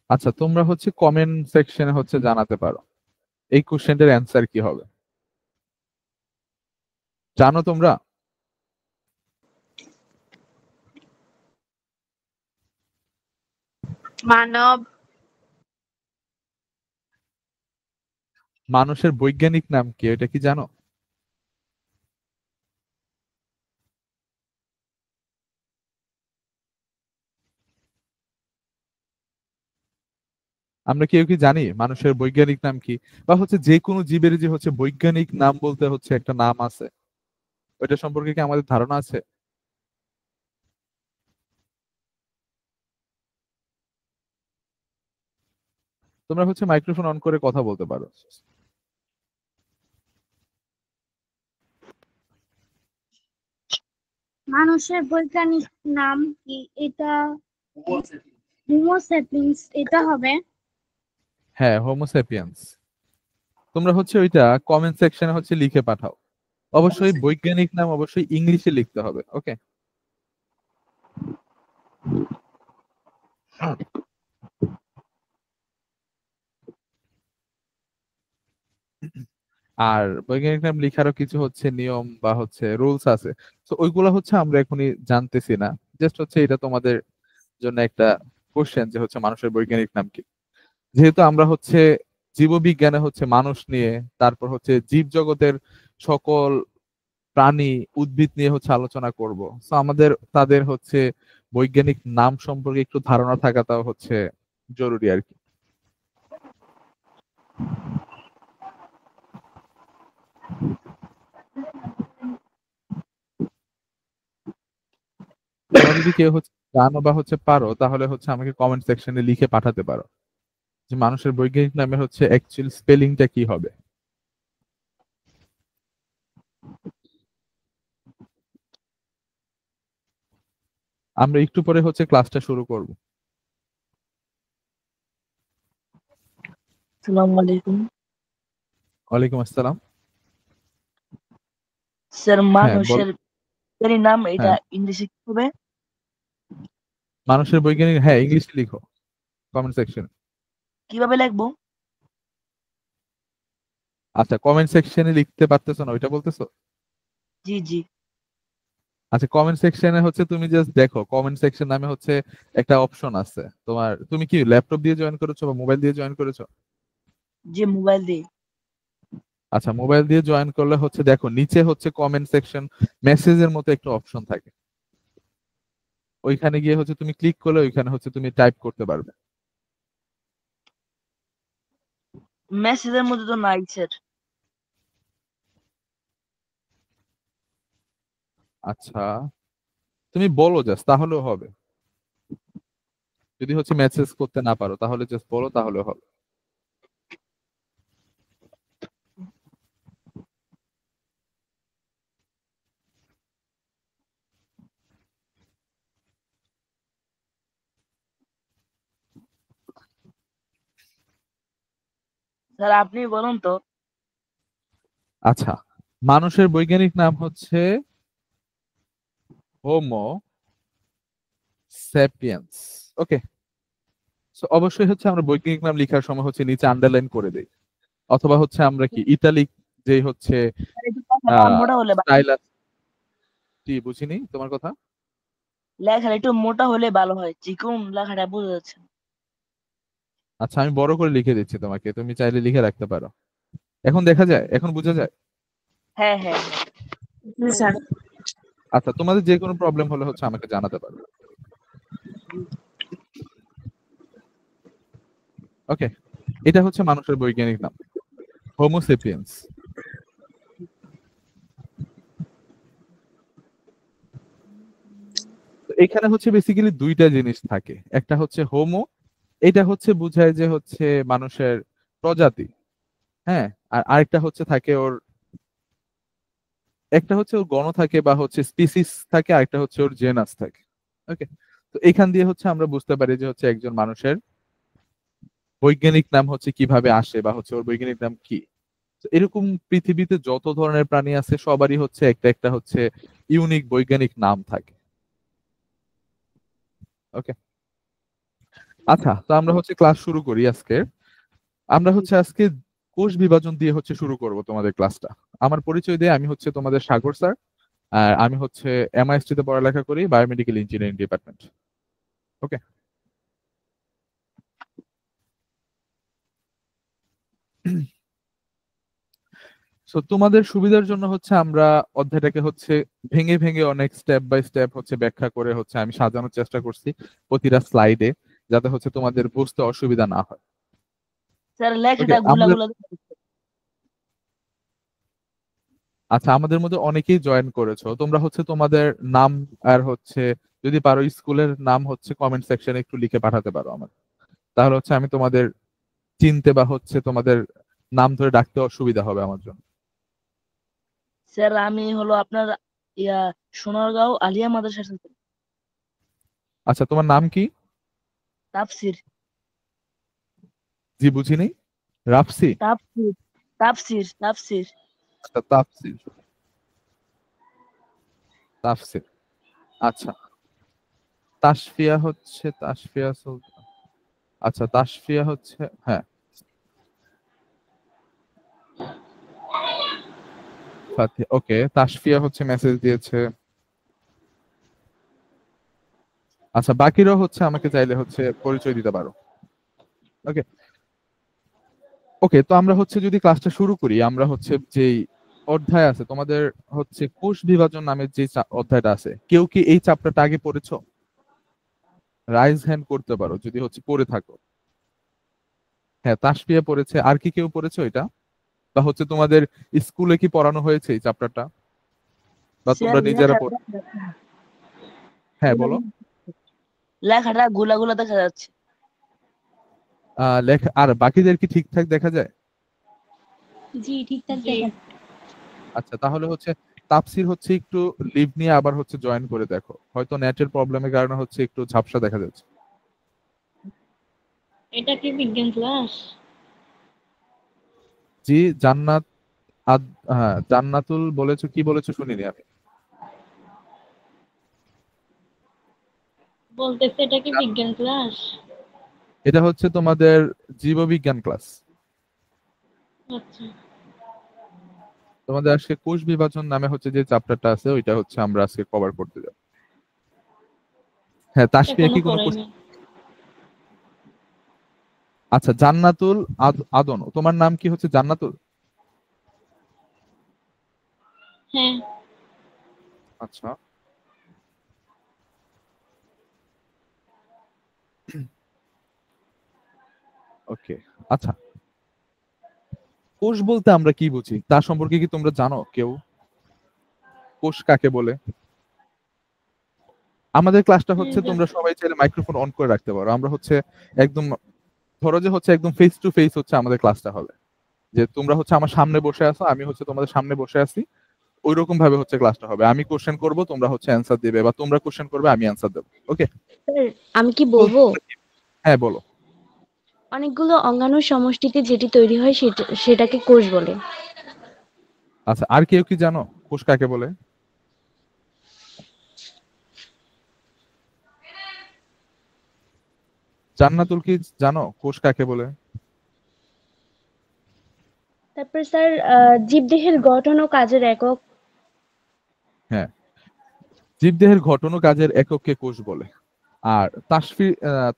আচ্ছা, তোমরা হচ্ছে কমেন্ট সেকশনে হচ্ছে জানাতে পারো এই কোশ্চেনটার অ্যান্সার কি হবে। জানো তোমরা? মানব। মানুষের বৈজ্ঞানিক নাম কি, এটা কি জানো? আমরা কেউ কি জানি মানুষের বৈজ্ঞানিক নাম কি? বা হচ্ছে যে কোনো জীবের যে হচ্ছে বৈজ্ঞানিক নাম বলতে হচ্ছে একটা নাম আছে, ওইটা সম্পর্কে কি আমাদের ধারণা আছে? তোমরা হচ্ছে মাইক্রোফোন অন করে কথা বলতে পারো। মানুষের বৈজ্ঞানিক নাম কি? এটা হোমো স্যাপিয়েন্স এটা হবে। হ্যাঁ, হোমোসেপিয়েন্স। তোমরা হচ্ছে ওইটা কমেন্ট সেকশনে হচ্ছে লিখে পাঠাও। অবশ্যই বৈজ্ঞানিক নাম অবশ্যই ইংলিশে লিখতে হবে, ওকে? আর বৈজ্ঞানিক নাম লিখারও কিছু হচ্ছে নিয়ম বা হচ্ছে রুলস আছে। তো ওইগুলো হচ্ছে আমরা এখনই জানতেছি না। জাস্ট হচ্ছে এটা তোমাদের জন্য একটা কোশ্চেন যে হচ্ছে মানুষের বৈজ্ঞানিক নাম কি। যেহেতু আমরা হচ্ছে জীববিজ্ঞানে হচ্ছে মানুষ নিয়ে, তারপর হচ্ছে জীব জগতের সকল প্রাণী উদ্ভিদ নিয়ে হচ্ছে আলোচনা করব, তো আমাদের তাদের হচ্ছে বৈজ্ঞানিক নাম সম্পর্কে একটু ধারণা থাকাটাও হচ্ছে জরুরি আর কি। তোমরা যদি কেউ হচ্ছে জানো বা হচ্ছে পারো, তাহলে হচ্ছে আমাকে কমেন্ট সেকশনে লিখে পাঠাতে পারো যে মানুষের বৈজ্ঞানিক নামের হচ্ছে অ্যাকচুয়াল স্পেলিংটা কি হবে। আমরা একটু পরে হচ্ছে ক্লাসটা শুরু করব। আসসালামু আলাইকুম ওয়ালাইকুম আসসালাম। স্যার। হ্যাঁ বল। মানুষের বৈজ্ঞানিক নাম এটা হ্যাঁ, ইংলিশে কি হবে? মানুষের বৈজ্ঞানিক, হ্যাঁ ইংলিশে লিখো কমেন্ট সেকশনে। কিভাবে লিখবো? আচ্ছা, কমেন্ট সেকশনে লিখতে পারতেছো না, ওইটা বলতেছো? জি জি। আচ্ছা, কমেন্ট সেকশনে হচ্ছে তুমি জাস্ট দেখো, কমেন্ট সেকশন নামে হচ্ছে একটা অপশন আছে তোমার। তুমি কি ল্যাপটপ দিয়ে জয়েন করেছো বা মোবাইল দিয়ে জয়েন করেছো? যে মোবাইল দিয়ে। আচ্ছা, মোবাইল দিয়ে জয়েন করলে হচ্ছে দেখো নিচে হচ্ছে কমেন্ট সেকশন মেসেজের মতো একটা অপশন থাকে। ওইখানে গিয়ে হচ্ছে তুমি ক্লিক করলে ওইখানে হচ্ছে তুমি টাইপ করতে পারবে। মেসেজের মধ্যে তো নাই স্যার। আচ্ছা, তুমি বলো জাস্ট, তাহলেও হবে। যদি হচ্ছে মেসেজ করতে না পারো তাহলে জাস্ট বলো, তাহলে হবে। স্যার আপনি বলুন তো। আচ্ছা, মানুষের বৈজ্ঞানিক নাম হচ্ছে হোমো স্যাপিয়েন্স, ওকে? সো অবশ্যই হচ্ছে আমরা বৈজ্ঞানিক নাম লেখার সময় হচ্ছে নিচে আন্ডারলাইন করে দেই, অথবা হচ্ছে আমরা কি ইতালিক যেই হচ্ছে স্যার, একটু লেখাটা মোটা হলে স্টাইল আছে। কি বুঝিনি তোমার কথা? লেখাটা একটু মোটা হলে ভালো হয়, চিকন লেখাটা বোঝা যাচ্ছে না। আচ্ছা, আমি বড় করে লিখে দিচ্ছি তোমাকে, তুমি চাইলে লিখে রাখতে পারো। এখন দেখা যায়, এখন বোঝা যায়? হ্যাঁ হ্যাঁ। স্যার। আচ্ছা, তোমাদের যে কোনো প্রবলেম হলে হচ্ছে আমাকে জানাতে পারো, ওকে? এটা হচ্ছে মানুষের বৈজ্ঞানিক নাম, হোমোসেপিয়েন্স। তো এখানে হচ্ছে বেসিক্যালি দুইটা জিনিস থাকে। একটা হচ্ছে হোমো, এটা হচ্ছে বোঝায় যে হচ্ছে মানুষের প্রজাতি, হ্যাঁ। আর আরেকটা হচ্ছে থাকে ওর, একটা হচ্ছে ওর গণ থাকে বা হচ্ছে স্পিসিস থাকে, আরেকটা হচ্ছে ওর জেনাস থাকে, ওকে? তো এখান দিয়ে হচ্ছে আমরা বুঝতে পারি যে হচ্ছে একজন মানুষের বৈজ্ঞানিক নাম হচ্ছে কিভাবে আসে বা হচ্ছে ওর বৈজ্ঞানিক নাম কি। তো এরকম পৃথিবীতে যত ধরনের প্রাণী আছে সবারই হচ্ছে একটা একটা হচ্ছে ইউনিক বৈজ্ঞানিক নাম থাকে, ওকে? আচ্ছা, তো আমরা হচ্ছে ক্লাস শুরু করি আজকে। আমরা হচ্ছে আজকে কোষ বিভাজন দিয়ে হচ্ছে শুরু করব তোমাদের ক্লাসটা। আমার পরিচয় দিয়ে, আমি হচ্ছে তোমাদের সাগর স্যার। আর আমি হচ্ছে এমআইএসটি তে পড়ালেখা করি, বায়োমেডিক্যাল ইঞ্জিনিয়ারিং ডিপার্টমেন্ট। ওকে। সো তোমাদের সুবিধার জন্য হচ্ছে আমরা অধ্যায়টাকে হচ্ছে ভেঙে ভেঙে অনেক স্টেপ বাই স্টেপ হচ্ছে ব্যাখ্যা করে হচ্ছে আমি সাজানোর চেষ্টা করছি প্রতিটা স্লাইডে, যাতে হচ্ছে তোমাদের বুঝতে অসুবিধা না হয়। Sir okay. লেখাটা গুলা আমাদের গুলা আচ্ছা, আমাদের মধ্যে অনেকেই জয়েন করেছো, তোমরা হচ্ছে তোমাদের নাম আর হচ্ছে যদি পারো স্কুলের নাম হচ্ছে কমেন্ট সেকশনে একটু লিখে পাঠাতে পারো আমার, তাহলে হচ্ছে আমি তোমাদের চিনতে বা হচ্ছে তোমাদের নাম ধরে ডাকতে অসুবিধা হবে আমার জন্য। স্যার আমি হলো আপনার ইয়া সোনারগাঁও আলিয়া মাদ্রাসার ছাত্র। আচ্ছা, তোমার নাম কি? তাফসির। জি, বুঝিনি। রাফসি? তাফসির তাফসির তাফসির আচ্ছা, তাফসির। তাফসির। আচ্ছা, তাসফিয়া হচ্ছে তাসফিয়া সুলতান। আচ্ছা, তাসফিয়া হচ্ছে, হ্যাঁ, ওকে। তাসফিয়া হচ্ছে মেসেজ দিয়েছে। আচ্ছা, বাকিরাও হচ্ছে আমাকে চাইলে হচ্ছে পরিচয় দিতে পারো। ওকে। ওকে, তো আমরা হচ্ছে যদি ক্লাসটা শুরু করি, আমরা হচ্ছে যেই অধ্যায় আছে তোমাদের হচ্ছে কোষ বিভাজন নামের যে অধ্যায়টা আছে, কেউ কি এই চ্যাপ্টারটা আগে পড়েছো? রাইজ হ্যান্ড করতে পারো যদি হচ্ছে পড়ে থাকো। হ্যাঁ, তাসফিয়া পড়েছে। আর কি কেউ পড়েছো এটা? বা হচ্ছে তোমাদের স্কুলে কি পড়ানো হয়েছে এই চ্যাপ্টারটা, বা স্যার তোমরা নিজেরা লেখাটা হ্যাঁ, গুলা বলো। লেখাটা গুলা গুলা দেখা যাচ্ছে। লেখা আর বাকিদের কি ঠিকঠাক দেখা যায়? জি ঠিকঠাক জি। দেখা আচ্ছা, তাহলে হচ্ছে তাফসির হচ্ছে একটু লিভ নিয়ে আবার হচ্ছে জয়েন করে দেখো, হয়তো নেটের প্রবলেমের কারণে হচ্ছে একটু ঝাপসা দেখা যাচ্ছে। এটা কি বিজ্ঞান ক্লাস? জি, জান্নাত হ্যাঁ, জান্নাতুল বলেছো, কি বলেছো শুনিনি আমি। বলতেছে এটা কি বিজ্ঞান ক্লাস? এটা হচ্ছে তোমাদের জীববিজ্ঞান ক্লাস। আচ্ছা। তোমাদের আজকে কোষ বিভাজন নামে হচ্ছে যে চ্যাপ্টারটা আছে, ওইটা হচ্ছে আমরা আজকে কভার করতে যাব। হ্যাঁ, তাসফিয়া এখনো কি কোনো পড়াইনি। আচ্ছা, জান্নাতুল আদন, তোমার নাম কি হচ্ছে জান্নাতুল? হ্যাঁ। আচ্ছা, ওকে। আচ্ছা, কোষ বলতে আমরা কি বুঝি তা সম্পর্কে কি তোমরা জানো কেউ? কোষ কাকে বলে? আমাদের ক্লাসটা হ্যাঁ, হচ্ছে তোমরা সবাই চাইলে মাইক্রোফোন অন করে রাখতে পারো। আমরা হচ্ছে একদম, ধরো যে হচ্ছে একদম ফেস টু ফেস হচ্ছে আমাদের ক্লাসটা হবে, যে তোমরা হচ্ছে আমার সামনে বসে আছো, আমি হচ্ছে তোমাদের সামনে বসে আছি, ওইরকম ভাবে হচ্ছে ক্লাসটা হবে। আমি কোশ্চেন করব, তোমরা হচ্ছে অ্যান্সার দিবে, বা তোমরা কোশ্চেন করবে, আমি অ্যান্সার দেবো। ওকে। স্যার, আমি কি বলবো? হ্যাঁ, বলো। অনেকগুলো অঙ্গাণুর সমষ্টিতে যেটি তৈরি হয় সেটাকে কোষ বলে। আচ্ছা, আর কেউ কি জানো কোষ কাকে বলে? জান্নাতুল কি জানো কোষ কাকে বলে? তারপর স্যার, জীবদেহের গঠন ও কাজের একক। হ্যাঁ, জীবদেহের গঠন ও কাজের একককে কোষ বলে। আর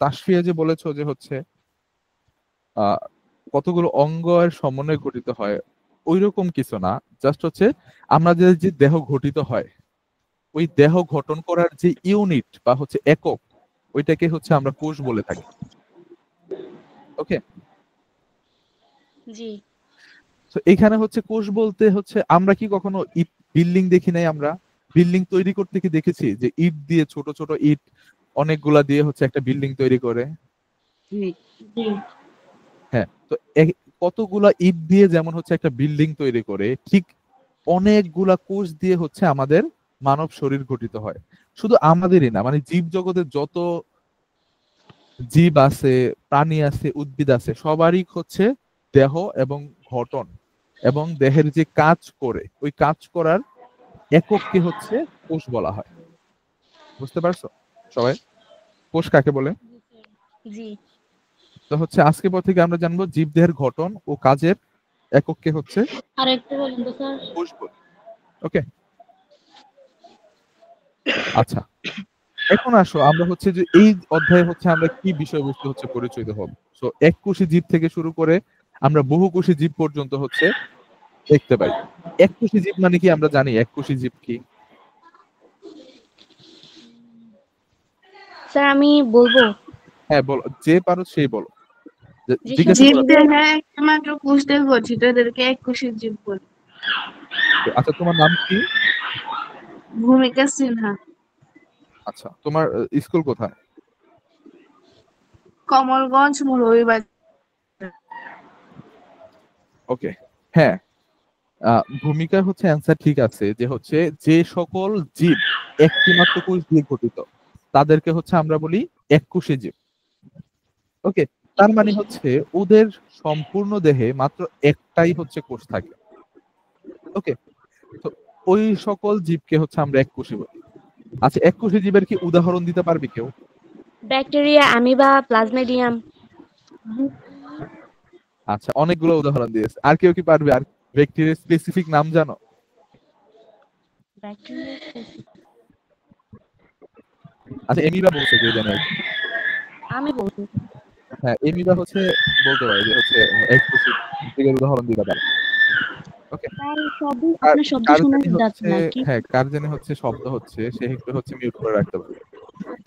তাসফিয়া যে বলেছো যে হচ্ছে আহ কতগুলো অঙ্গ এর সমন্বয়ে গঠিত হয়, ওইরকম কিছু না। জাস্ট হচ্ছে আমরা যে দেহ গঠিত হয়, ওই দেহ গঠন করার যে ইউনিট বা হচ্ছে একক, ওইটাকে হচ্ছে আমরা কোষ বলে থাকি। ওকে। জি। তো এখানে হচ্ছে কোষ বলতে হচ্ছে, আমরা কি কখনো ইট বিল্ডিং দেখি নাই? আমরা বিল্ডিং তৈরি করতে কি দেখেছি যে ইট দিয়ে, ছোট ছোট ইট অনেকগুলা দিয়ে হচ্ছে একটা বিল্ডিং তৈরি করে? জি। জি। হ্যাঁ, তো কতগুলা ইট দিয়ে যেমন হচ্ছে একটা বিল্ডিং তৈরি করে, ঠিক অনেকগুলা কোষ দিয়ে হচ্ছে আমাদের মানব শরীর গঠিত হয়। শুধু আমাদেরই না, মানে জীব জগতের যত জীব আছে, প্রাণী আছে, উদ্ভিদ আছে, সবারই হচ্ছে দেহ এবং গঠন এবং দেহের যে কাজ করে, ওই কাজ করার একককে হচ্ছে কোষ বলা হয়। বুঝতে পারছো সবাই কোষ কাকে বলে? জি, স্যার। জি। তো হচ্ছে আজকে পর থেকে আমরা জানবো জীবদেহের গঠন ও কাজের একককে হচ্ছে আর একটু বলেন তো স্যার। কোষ বলে। ওকে, আচ্ছা এখন আসো আমরা হচ্ছে যে এই অধ্যায়ে হচ্ছে আমরা কি বিষয়বস্তু হচ্ছে পরিচিত হব। সো এককোষী জীব থেকে শুরু করে আমরা বহুকোষী জীব পর্যন্ত হচ্ছে দেখতে পাই। এককোষী জীব মানে কি আমরা জানি এককোষী জীব কি? স্যার আমি বলবো। হ্যাঁ বলো, যে পারো সেই বলো। যেসব জিজ্ঞাসা করো। জীবদেহে একমাত্র কোষ দিয়ে গঠিত, এদেরকে এককোষী জীব বলে। আচ্ছা তোমার নাম কি? ভূমিকা সিনহা। আচ্ছা তোমার স্কুল কোথায়? কমলগঞ্জ, মৌলভীবাজার। ওকে, হ্যাঁ ভূমিকা হচ্ছে অ্যান্সার ঠিক আছে, যে হচ্ছে যে সকল জীব একটি মাত্র কোষ দিয়ে গঠিত তাদেরকে হচ্ছে আমরা বলি এককোষী জীব। ওকে, তার মানে হচ্ছে ওদের সম্পূর্ণ দেহে মাত্র একটাই হচ্ছে কোষ থাকে। ওকে, তো ওই সকল জীবকে হচ্ছে আমরা এককোষী বলি। আচ্ছা এককোষী জীবের কি উদাহরণ দিতে পারবি কেউ? Bacteria, amoeba, plasmodium. আচ্ছা অনেকগুলো উদাহরণ দিয়েছে, আর কেউ কি পারবে? আর ব্যাকটেরিয়ার স্পেসিফিক নাম জানো? ব্যাকটেরিয়া আচ্ছা এমিবা বলছে কেউ জানে? আমি বলছি। হ্যাঁ এমিবা হচ্ছে বলতে পারে যে হচ্ছে এককোষী জীবের উদাহরণ দিতে পারে। ওকে, তার শব্দ, আপনার শব্দ কার শোনা জানি যাচ্ছে হচ্ছে, নাকি? হ্যাঁ কার জানি হচ্ছে শব্দ হচ্ছে, সে একটু হচ্ছে মিউট করে রাখতে পারে।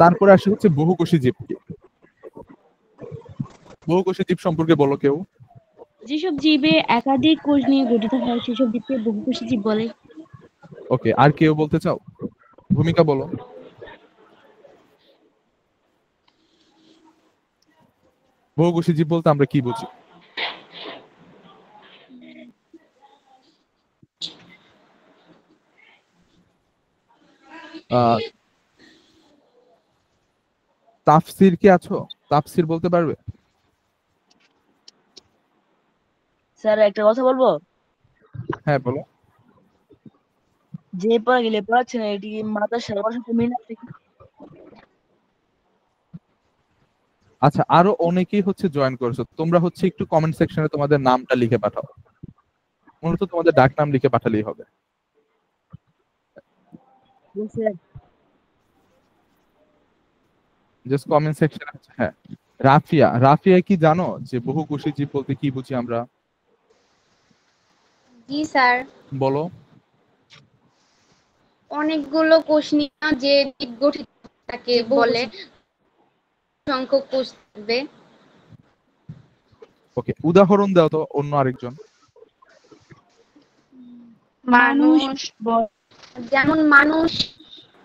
তারপরে আসে হচ্ছে বহুকোষী জীব কি? বহুকোষী জীব সম্পর্কে বলো কেউ। যেসব জীবে একাধিক কোষ নিয়ে গঠিত হয় সেসব জীবকে বহুকোষী জীব বলে। ওকে, আর কেউ বলতে চাও? ভূমিকা বলো। বহুকোষী জীব বলতে আমরা কি বুঝি? তাফসির কি আছো? তাফসির বলতে পারবে? স্যার একটা কথা বলবো, হ্যাঁ বলো। যে পড়া গেলে পড়াচ্ছে না, এটি কি মাদ্রাসার সাথে মিল আছে কি? আচ্ছা আরো অনেকেই হচ্ছে জয়েন করেছো, তোমরা হচ্ছে একটু কমেন্ট সেকশনে তোমাদের নামটা লিখে পাঠাও। মূলত তোমাদের ডাক নাম লিখে পাঠালেই হবে। স্যার জাস্ট কমেন্ট সেকশনে। হ্যাঁ রাফিয়া, রাফিয়া কি জানো যে বহুকোষী জীব বলতে কি বুঝি আমরা? জি স্যার, বলো। অনেকগুলো কোষ নিয়ে যে জীব গঠিত তাকে বলে সংখ্যক কোষ থাকবে। ওকে উদাহরণ দাও তো অন্য আরেকজন। মানুষ, যেমন মানুষ,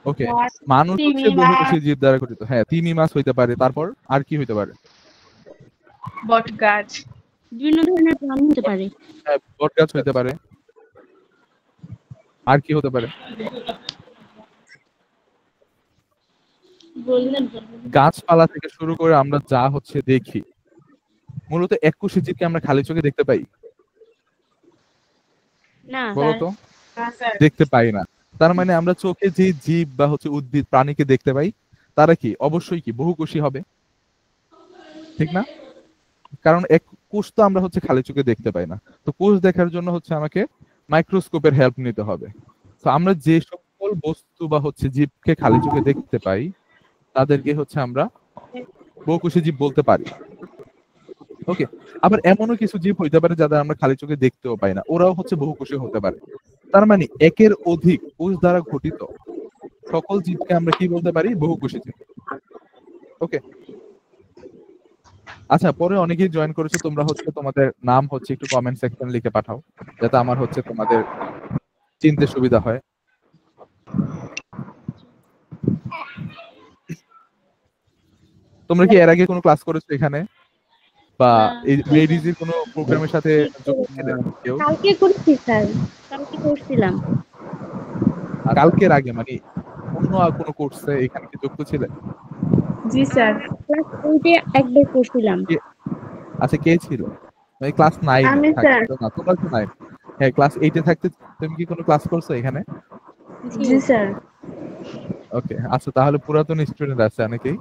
ওকে মানুষ হচ্ছে বহুকোষী জীব দ্বারা গঠিত। হ্যাঁ তিমি মাছ হইতে পারে, তারপর আর কি হইতে পারে? বটগাছ। বিভিন্ন ধরনের প্রাণী হতে পারে। হ্যাঁ বটগাছ হইতে পারে, আর কি হতে পারে? বললেন গাছপালা থেকে শুরু করে আমরা যা হচ্ছে দেখি, মূলত এককোষী জীবকে আমরা খালি চোখে দেখতে পাই? না বলো তো। দেখতে পাই না, তার মানে আমরা চোখে যে জীব বা হচ্ছে উদ্ভিদ প্রাণীকে দেখতে পাই তারা কি অবশ্যই কি বহুকোষী হবে, ঠিক না? কারণ এক কোষ তো আমরা হচ্ছে খালি চোখে দেখতে পাই না, তো কোষ দেখার জন্য হচ্ছে আমাকে মাইক্রোস্কোপের হেল্প নিতে হবে। তো আমরা যে সকল বস্তু বা হচ্ছে জীবকে খালি চোখে দেখতে পাই তাদেরকে হচ্ছে আমরা বহুকোষী জীব বলতে পারি। ওকে, আবার এমনও কিছু জীব হইতে পারে যাদের আমরা খালি চোখে দেখতেও পাই না, ওরাও হচ্ছে বহুকোষী হতে পারে। তার মানে একের অধিক কোষ দ্বারা গঠিত সকল জীবকে আমরা কি বলতে পারি? বহুকোষী জীব। ওকে, আচ্ছা পরে অনেকেই জয়েন করেছো, তোমরা হচ্ছে তোমাদের নাম হচ্ছে একটু কমেন্ট সেকশনে লিখে পাঠাও, যাতে আমার হচ্ছে তোমাদের চিনতে সুবিধা হয়। তোমরা কি এর আগে কোনো ক্লাস করেছো এখানে, বা এই লেডিজের কোনো প্রোগ্রামের সাথে যুক্ত ছিলেন কেউ? কালকে করছি স্যার, কালকে করছিলাম। কালকের আগে মানে অন্য আর কোনো কোর্সে এখানে কি যুক্ত ছিলেন? জি স্যার। ক্লাস 8 একবার করছিলাম। আচ্ছা কে ছিল? মানে ক্লাস 9 আমি স্যার। থাকতো না, তোমরা তো 9। হ্যাঁ ক্লাস 8 থাকতে তুমি কি কোনো ক্লাস করছো এখানে? জি স্যার। ওকে আচ্ছা তাহলে পুরাতন স্টুডেন্ট আছে অনেকেই।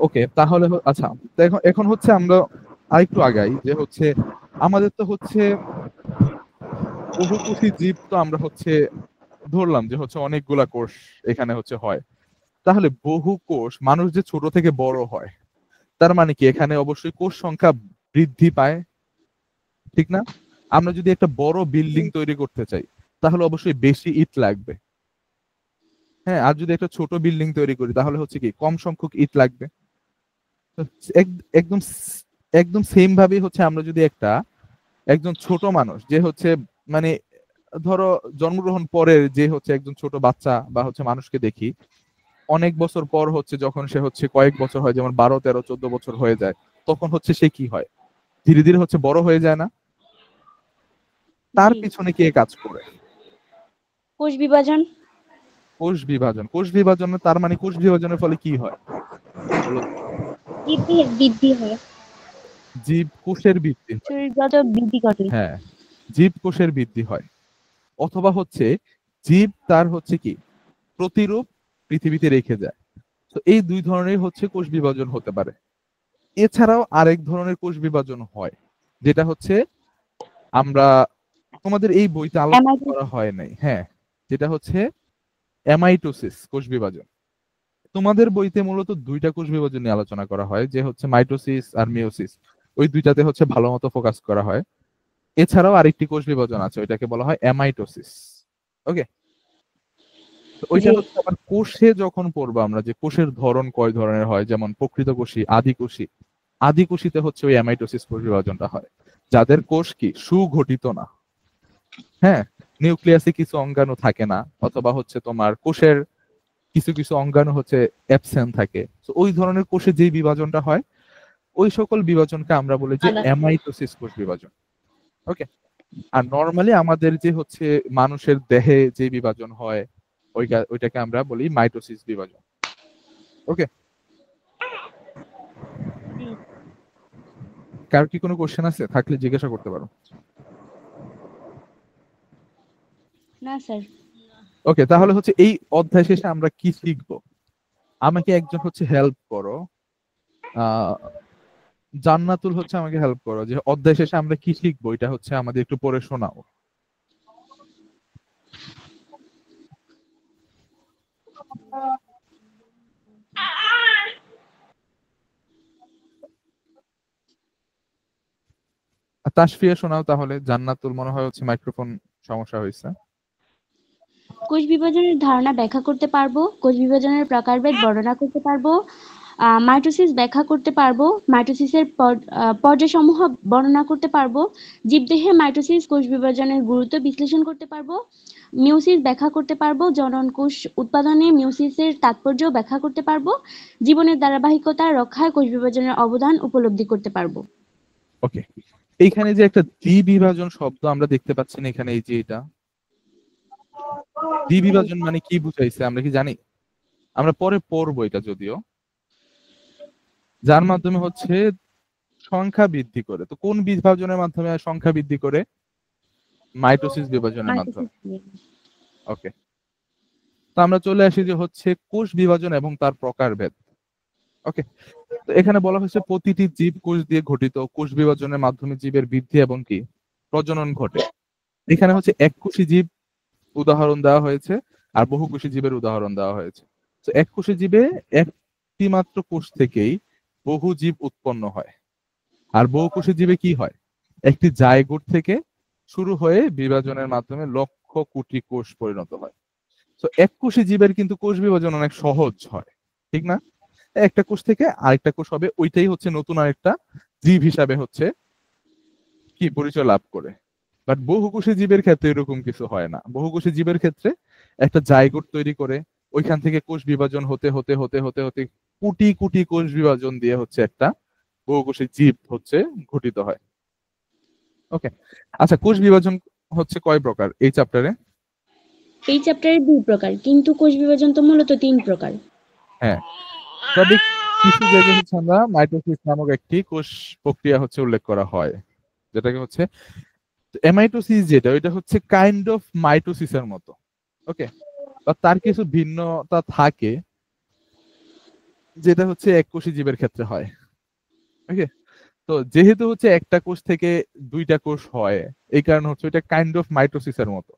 ওকে, তাহলে আচ্ছা, তো এখন এখন হচ্ছে আমরা আরেকটু আগাই, যে হচ্ছে আমাদের তো হচ্ছে বহুকোষী জীব, তো আমরা হচ্ছে ধরলাম যে হচ্ছে অনেকগুলা কোষ এখানে হচ্ছে হয়। তাহলে বহু কোষ মানুষ যে ছোট থেকে বড় হয়, তার মানে কি এখানে অবশ্যই কোষ সংখ্যা বৃদ্ধি পায়, ঠিক না? আমরা যদি একটা বড় বিল্ডিং তৈরি করতে চাই তাহলে অবশ্যই বেশি ইট লাগবে। হ্যাঁ, আর যদি একটা ছোট বিল্ডিং তৈরি করি তাহলে হচ্ছে কি কম সংখ্যক ইট লাগবে। তো একদম একদম সেম ভাবে হচ্ছে আমরা যদি একজন ছোট মানুষ যে হচ্ছে মানে ধরো জন্মগ্রহণ পরে যে হচ্ছে একজন ছোট বাচ্চা বা হচ্ছে মানুষকে দেখি, অনেক বছর পর হচ্ছে যখন সে হচ্ছে কয়েক বছর হয়, যেমন 12, 13, 14 বছর হয়ে যায়, তখন হচ্ছে সে কি হয়, ধীরে ধীরে হচ্ছে বড় হয়ে যায় না? তার জি। পিছনে কে কাজ করে? কোষ বিভাজন। কোষ বিভাজন। কোষ বিভাজন, তার মানে কোষ বিভাজনের ফলে কি হয় বলো তো? বৃদ্ধি হয়। জীব কোষের বৃদ্ধি হয়। শরীরগত বৃদ্ধি ঘটে। হ্যাঁ, জীব কোষের বৃদ্ধি হয়, অথবা হচ্ছে জীব তার হচ্ছে কি প্রতিরূপ পৃথিবীতে রেখে যায়। তো এই দুই ধরনের হচ্ছে কোষ বিভাজন হতে পারে। এছাড়াও আরেক ধরনের কোষ বিভাজন হয়, যেটা হচ্ছে আমরা তোমাদের এই বইতে আলোচনা করা হয় নাই। হ্যাঁ, যেটা হচ্ছে অ্যামাইটোসিস কোষ বিভাজন। তোমাদের বইতে মূলত দুইটা কোষ বিভাজন নিয়ে আলোচনা করা হয়, যে হচ্ছে মাইটোসিস আর মিওসিস। ওই দুইটাতে হচ্ছে ভালো মতো ফোকাস করা হয়। এছাড়াও আরেকটি কোষ বিভাজন আছে, ওইটাকে বলা হয় অ্যামাইটোসিস। ওকে, তো ওইটা জি। হচ্ছে আবার কোষে যখন পড়বো আমরা, যে কোষের ধরন কয় ধরনের হয়, যেমন প্রকৃতকোষী, আদিকোষী। আদিকোষীতে হচ্ছে ওই অ্যামাইটোসিস কোষ বিভাজনটা হয়, যাদের কোষ কি সুগঠিত না। হ্যাঁ, নিউক্লিয়াসে কিছু অঙ্গাণু থাকে না, অথবা হচ্ছে তোমার কোষের কিছু কিছু অঙ্গাণু হচ্ছে অ্যাবসেন্ট থাকে। তো ওই ধরনের কোষে যে বিভাজনটা হয়, ওই সকল বিভাজনকে আমরা বলি যে অ্যামাইটোসিস কোষ বিভাজন। ওকে, আর নরমালি আমাদের যে হচ্ছে মানুষের দেহে যে বিভাজন হয়, ওইটাকে আমরা বলি মাইটোসিস বিভাজন। ওকে, কার কি কোনো কোশ্চেন আছে? থাকলে জিজ্ঞাসা করতে পারো। না স্যার। ওকে, তাহলে হচ্ছে এই অধ্যায় শেষে আমরা কি শিখবো? আমাকে একজন হচ্ছে হেল্প করো, জান্নাতুল হচ্ছে আমাকে হেল্প করো, যে অধ্যায় শেষে আমরা কি শিখবো এটা হচ্ছে আমাদের একটু পড়ে শোনাও। তাসফিয়া শোনাও তাহলে। জান্নাতুল মনে হয় হচ্ছে মাইক্রোফোন সমস্যা হয়েছে। কোষ বিভাজনের ধারণা ব্যাখ্যা করতে পারবো, কোষ বিভাজনের প্রকারভেদ বর্ণনা করতে পারবো, মাইটোসিস ব্যাখ্যা করতে পারবো, মাইটোসিসের পর্যায়সমূহ বর্ণনা করতে পারবো, জীবদেহে মাইটোসিস কোষ বিভাজনের গুরুত্ব বিশ্লেষণ করতে পারবো, মিওসিস ব্যাখ্যা করতে পারবো, জনন কোষ উৎপাদনে মিওসিসের তাৎপর্য ব্যাখ্যা করতে পারবো, জীবনের ধারাবাহিকতা রক্ষায় কোষ বিভাজনের অবদান উপলব্ধি করতে পারবো। ওকে, এইখানে যে একটা দ্বিবিভাজন শব্দ আমরা দেখতে পাচ্ছি না এখানে, এই যে এটা দ্বিবিভাজন মানে কি বুঝাইছে আমরা কি জানি? আমরা পরে পড়বো এটা যদিও, যার মাধ্যমে হচ্ছে সংখ্যা বৃদ্ধি করে। তো কোন বিভাজনের মাধ্যমে সংখ্যা বৃদ্ধি করে? মাইটোসিস বিভাজনের মাধ্যমে। ওকে, তো আমরা চলে আসি যে হচ্ছে কোষ বিভাজন এবং তার প্রকারভেদ। ওকে, তো এখানে বলা হয়েছে প্রতিটি জীব কোষ দিয়ে গঠিত, কোষ বিভাজনের মাধ্যমে জীবের বৃদ্ধি এবং কি প্রজনন ঘটে। এখানে হচ্ছে এককোষী জীব উদাহরণ দেওয়া হয়েছে, আর বহুকোষী জীবের উদাহরণ দেওয়া হয়েছে। তো এককোষী জীবে একটি মাত্র কোষ থেকেই বহু জীব উৎপন্ন হয়, আর বহুকোষী জীবে কি হয়, একটি জাইগোট থেকে শুরু হয়ে বিভাজনের মাধ্যমে লক্ষ কোটি কোষ পরিণত হয়। তো এককোষী জীবের কিন্তু কোষ বিভাজন অনেক সহজ হয়, ঠিক না? একটা কোষ থেকে আরেকটা কোষ হবে, ওইটাই হচ্ছে নতুন আরেকটা জীব হিসাবে হচ্ছে কি পরিচয় লাভ করে। বাট বহুকোষী জীবের ক্ষেত্রে এরকম কিছু হয় না। বহুকোষী জীবের ক্ষেত্রে একটা জাইগোট তৈরি করে ওইখান থেকে কোষ বিভাজন হতে হতে হতে হতে হতে কোটি কোটি কোষ বিভাজন দিয়ে হচ্ছে একটা বহুকোষী জীব হচ্ছে গঠিত হয়। ওকে, আচ্ছা, কোষ বিভাজন হচ্ছে কয় প্রকার এই চ্যাপ্টারে? এই চ্যাপ্টারে 2 প্রকার, কিন্তু কোষ বিভাজন তো মূলত 3 প্রকার। হ্যাঁ, তবে কিছু জায়গায় হচ্ছে আমরা মাইটোসিস নামক একটি কোষ প্রক্রিয়া হচ্ছে উল্লেখ করা হয়, যেটাকে হচ্ছে এমাইটোসিস, যেটা ওইটা হচ্ছে কাইন্ড অফ মাইটোসিসের মতো। ওকে, বা তার কিছু ভিন্নতা থাকে। যেটা হচ্ছে এককোষী জীবের ক্ষেত্রে হয়। ওকে, তো যেহেতু হচ্ছে একটা কোষ থেকে দুইটা কোষ হয়, এই কারণে হচ্ছে এটা কাইন্ড অফ মাইটোসিসের মতো।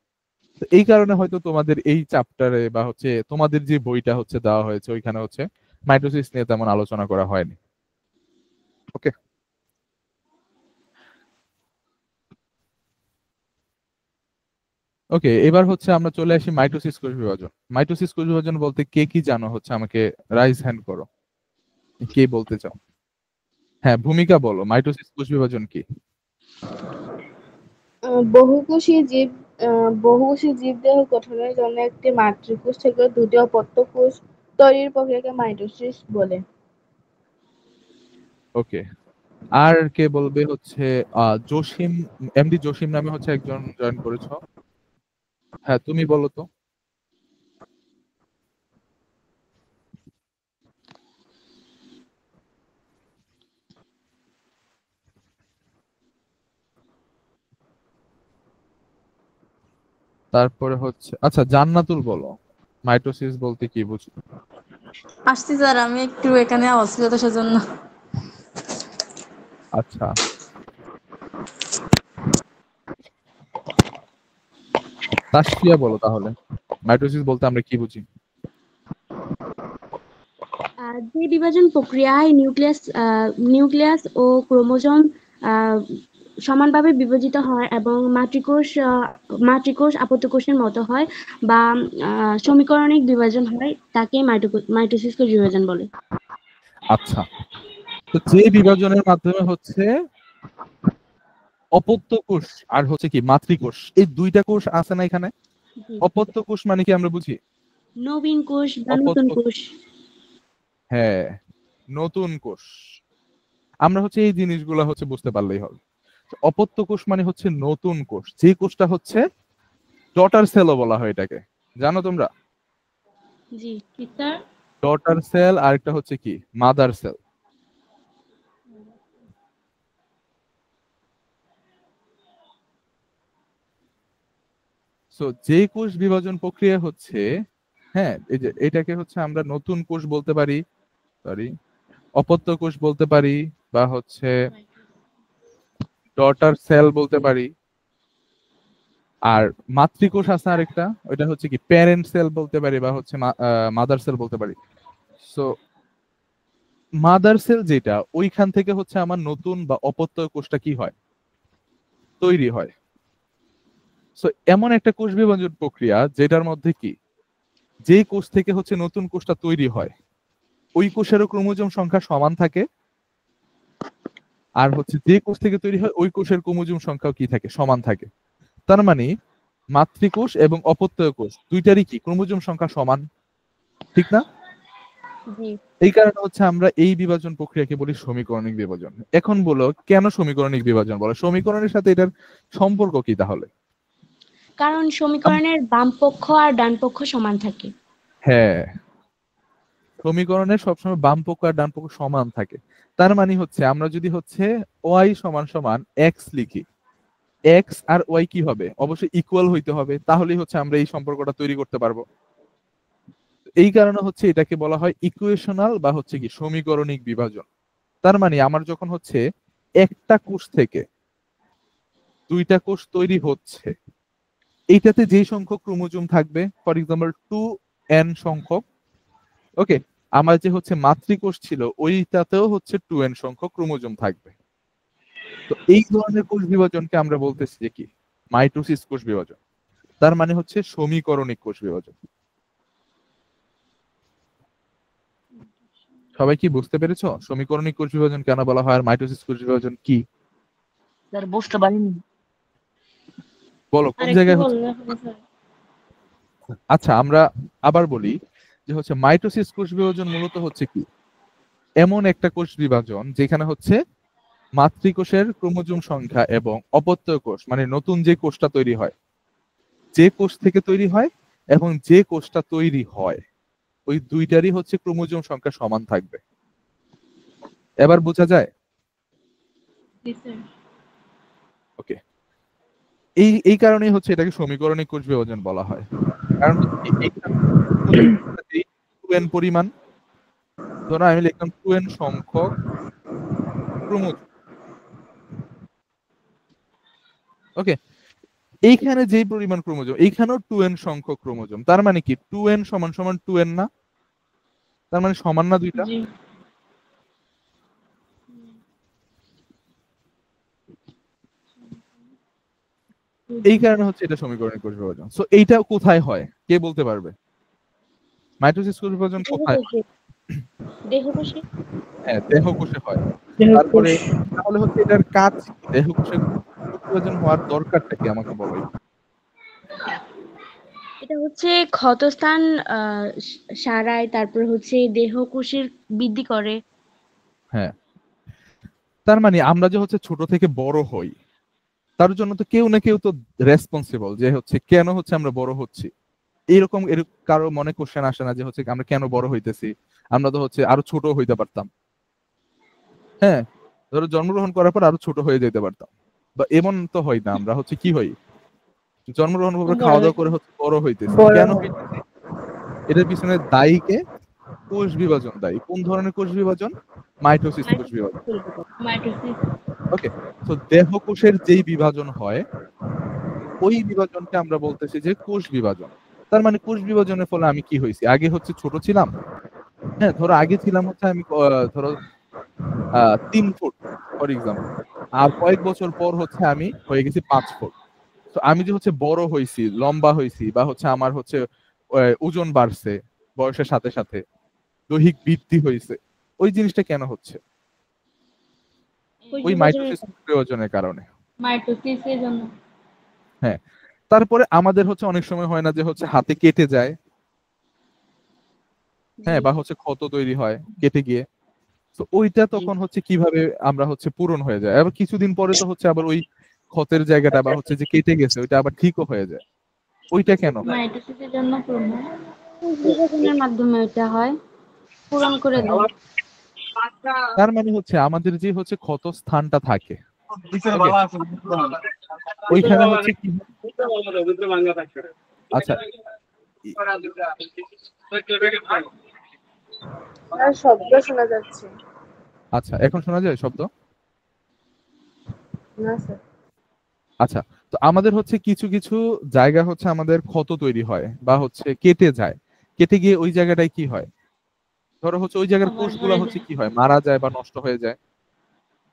তো এই কারণে হয়তো তোমাদের এই চ্যাপ্টারে বা হচ্ছে তোমাদের যে বইটা হচ্ছে দেওয়া হয়েছে ওইখানে হচ্ছে মাইটোসিস নিয়ে তেমন আলোচনা করা হয়নি। ওকে, ওকে, এবার হচ্ছে আমরা চলে আসি মাইটোসিস কোষ বিভাজন। মাইটোসিস কোষ বিভাজন বলতে কে কি জানো হচ্ছে আমাকে রাইজ হ্যান্ড করো, কে বলতে চাও? হ্যাঁ, ভূমিকা বলো, মাইটোসিস কোষ বিভাজন কি? বহুকোষী জীবদেহ গঠনের জন্য একটি মাতৃকোষ থেকে দুটি অপত্য কোষ তৈরির প্রক্রিয়াকে মাইটোসিস বলে। ওকে, আর কে বলবে হচ্ছে জসিম, এমডি জসিম নামে হচ্ছে একজন জয়েন করেছো। হ্যাঁ, তুমি বলো তো। তারপরে হচ্ছে আচ্ছা জান্নাতুল বলো, মাইটোসিস বলতে কি বুঝো? আসছি স্যার, আমি একটু এখানে অসুবিধা তো সেজন্য। আচ্ছা, তাসফিয়া বলো তাহলে, মাইটোসিস বলতে আমরা কি বুঝি? যে বিভাজন প্রক্রিয়ায় নিউক্লিয়াস ও ক্রোমোজোম সমানভাবে বিভাজিত হয় এবং মাতৃকোষ আপত্যকোষের মতো হয় বা সমীকরণিক বিভাজন হয়, তাকে মাইটোসিস কোষ বিভাজন বলে। আচ্ছা, তো যে বিভাজনের মাধ্যমে হচ্ছে অপত্য কোষ আর হচ্ছে কি মাতৃকোষ, এই দুইটা কোষ আছে না এখানে? অপত্য কোষ মানে কি আমরা বুঝি? নবীন কোষ বা নতুন কোষ। হ্যাঁ, নতুন কোষ। আমরা হচ্ছে এই জিনিসগুলো হচ্ছে বুঝতে পারলেই হবে। অপত্য কোষ মানে হচ্ছে নতুন কোষ, যে কোষটা হচ্ছে ডটার সেলও বলা হয় এটাকে, জানো তোমরা? জি স্যার। ডটার সেল আর একটা হচ্ছে কি মাদার সেল। সো যে কোষ বিভাজন প্রক্রিয়া হচ্ছে, হ্যাঁ, এই যে এটাকে হচ্ছে আমরা নতুন কোষ বলতে পারি, সরি অপত্য কোষ বলতে পারি, বা হচ্ছে ডটার সেল বলতে পারি। আর মাতৃকোষ আছে আরেকটা, ওইটা হচ্ছে কি প্যারেন্ট সেল বলতে পারি, বা হচ্ছে মাদার সেল বলতে পারি। সো মাদার সেল যেটা, ওইখান থেকে হচ্ছে আমার নতুন বা অপত্য কোষটা কি হয়, তৈরি হয়। সো এমন একটা কোষ বিভাজন প্রক্রিয়া যেটার মধ্যে কি, যে কোষ থেকে হচ্ছে নতুন কোষটা তৈরি হয় ওই কোষেরও ক্রোমোজোম সংখ্যা সমান থাকে, আর হচ্ছে যে কোষ থেকে তৈরি হয় ওই কোষের ক্রোমোজোম সংখ্যাও কি থাকে, সমান থাকে। তার মানে মাতৃকোষ এবং অপত্য কোষ দুইটারই কি ক্রোমোজোম সংখ্যা সমান, ঠিক না? এই কারণে হচ্ছে আমরা এই বিভাজন প্রক্রিয়াকে বলি সমীকরণিক বিভাজন। এখন বলো কেন সমীকরণিক বিভাজন বলে? সমীকরণের সাথে এটার সম্পর্ক কি তাহলে? কারণ সমীকরণের বাম পক্ষ আর ডান পক্ষ সমান থাকে। হ্যাঁ, সমীকরণের সবসময় বাম পক্ষ আর ডান পক্ষ সমান থাকে। তার মানে হচ্ছে আমরা যদি হচ্ছে ওয়াই সমান সমান এক্স লিখি, এক্স আর ওয়াই কি হবে, অবশ্যই ইকুয়াল হইতে হবে, তাহলেই হচ্ছে আমরা এই সম্পর্কটা তৈরি করতে পারবো। এই কারণে হচ্ছে এটাকে বলা হয় ইকুয়েশনাল বা হচ্ছে কি সমীকরণিক বিভাজন। তার মানে আমার যখন হচ্ছে একটা কোষ থেকে দুইটা কোষ তৈরি হচ্ছে, এইটাতে যে সংখ্যক ক্রোমোজোম থাকবে, ফর এক্সাম্পল 2n সংখ্যক, ওকে, আমার যে হচ্ছে মাতৃকোষ ছিল ওইটাতেও হচ্ছে 2n সংখ্যক ক্রোমোজোম থাকবে। তো এই ধরনের কোষ বিভাজনকে আমরা বলতেছি যে কি মাইটোসিস কোষ বিভাজন। তার মানে হচ্ছে সমীকরণিক কোষ বিভাজন। সবাই কি বুঝতে পেরেছো সমীকরণিক কোষ বিভাজন কেন বলা হয় আর মাইটোসিস কোষ বিভাজন কি? স্যার বুঝতে পারিনি। বলো কোন জায়গায় হচ্ছে। আচ্ছা, আমরা আবার বলি যে হচ্ছে মাইটোসিস কোষ বিভাজন মূলত হচ্ছে কি এমন একটা কোষ বিভাজন যেখানে হচ্ছে মাতৃকোষের ক্রোমোজোম সংখ্যা এবং অপত্য কোষ মানে নতুন যে কোষটা তৈরি হয়, যে কোষ থেকে তৈরি হয় এবং যে কোষটা তৈরি হয় ওই দুইটারই হচ্ছে ক্রোমোজোম সংখ্যা সমান থাকবে। এবার বোঝা যায়? ওকে, এই কারণেই হচ্ছে এটাকে সমীকরণিক কোষ বিভাজন বলা হয়। কারণ 2n পরিমাণ ধরো আমি লিখলাম 2n সংখ্যক ক্রোমোজোম। ওকে, এইখানে যেই পরিমাণ ক্রোমোজোম, এইখানেও 2n সংখ্যক ক্রোমোজোম, তার মানে কি 2n সমান সমান 2n না? তার মানে সমান না দুইটা? জি এই কারণে হচ্ছে এটা সমীকরণের কোষ বিভাজন। সো এইটা কোথায় হয় কে বলতে পারবে? মাইটোসিস কোষ বিভাজন কোথায় হয়? দেহকোষে। হ্যাঁ, দেহকোষে হয়। তারপরে তাহলে হচ্ছে এটার কাজ কি? দেহকোষে কোষ বিভাজন হওয়ার দরকারটা কি আমাকে বলো একটু। এটা হচ্ছে ক্ষতস্থান সারায়, তারপর হচ্ছে দেহকোষের বৃদ্ধি করে। হ্যাঁ, তার মানে আমরা যে হচ্ছে ছোট থেকে বড় হই, তার জন্য তো কেউ না কেউ তো রেসপন্সিবল, যে হচ্ছে কেন হচ্ছে আমরা বড় হচ্ছি। এরকম কারো মনে কোশ্চেন আসে না যে হচ্ছে আমরা কেন বড় হইতেছি? আমরা তো হচ্ছে আরো ছোট হইতে পারতাম। হ্যাঁ, ধরো জন্মগ্রহণ করার পর আরো ছোট হয়ে যেতে পারতাম, বা এমন তো হয় না। আমরা হচ্ছে কি হই, জন্মগ্রহণ করে বড় খাওয়া দাওয়া হয়েছে। করে হচ্ছে বড় হইতেছি। কেন হইতেছি? এটার পিছনে দায়ী কে? কোষ বিভাজন দায়ী। কোন ধরনের কোষ বিভাজন? মাইটোসিস কোষ বিভাজন। মাইটোসিস। ওকে, তো দেহকোষের যেই বিভাজন হয়, ওই বিভাজনকে আমরা বলতেছি যে কোষ বিভাজন। তার মানে কোষ বিভাজনের ফলে আমি কি হয়েছি? আগে হচ্ছে ছোট ছিলাম। হ্যাঁ, ধরো আগে ছিলাম হচ্ছে আমি ধরো 3 ফুট ফর এক্সাম্পল, আর কয়েক বছর পর হচ্ছে আমি হয়ে গেছি 5 ফুট। তো আমি যে হচ্ছে বড় হইছি, লম্বা হইছি, বা হচ্ছে আমার হচ্ছে ওজন বাড়ছে বয়সের সাথে সাথে, দৈহিক বৃদ্ধি হয়েছে, ওই জিনিসটা কেন হচ্ছে? কোষ ওই বিভাজনের মাইটোসিস বিভাজনের কারণে। মাইটোসিসের জন্য। হ্যাঁ, তারপরে আমাদের হচ্ছে অনেক সময় হয় না যে হচ্ছে হাতে কেটে যায়, হ্যাঁ, বা হচ্ছে ক্ষত তৈরি হয় কেটে গিয়ে। তো ওইটা তখন হচ্ছে কিভাবে আমরা হচ্ছে পূরণ হয়ে যায়, আবার কিছুদিন পরে তো হচ্ছে আবার ওই ক্ষতের জায়গাটা বা হচ্ছে যে কেটে গেছে ওইটা আবার ঠিকও হয়ে যায়। ওইটা কেন হয়? মাইটোসিসের জন্য পূরণ হয়। কোষ বিভাজনের মাধ্যমে এটা হয়, পূরণ করে হ্যাঁ, দেয়। তার মানে হচ্ছে আমাদের যে হচ্ছে ক্ষত স্থানটা থাকে, ওকে, ওইখানে হচ্ছে কি হয়? আচ্ছা, ই- আর শব্দ শোনা যাচ্ছে। আচ্ছা, এখন শোনা যায় শব্দ? না স্যার। আচ্ছা, তো আমাদের হচ্ছে কিছু কিছু জায়গা হচ্ছে আমাদের ক্ষত তৈরি হয় বা হচ্ছে কেটে যায়, কেটে গিয়ে ওই জায়গাটায় কি হয়? ধরো হচ্ছে ওই জায়গার আবার কোষগুলা হয়ে হচ্ছে যায়। কি হয়, মারা যায় বা নষ্ট হয়ে যায়।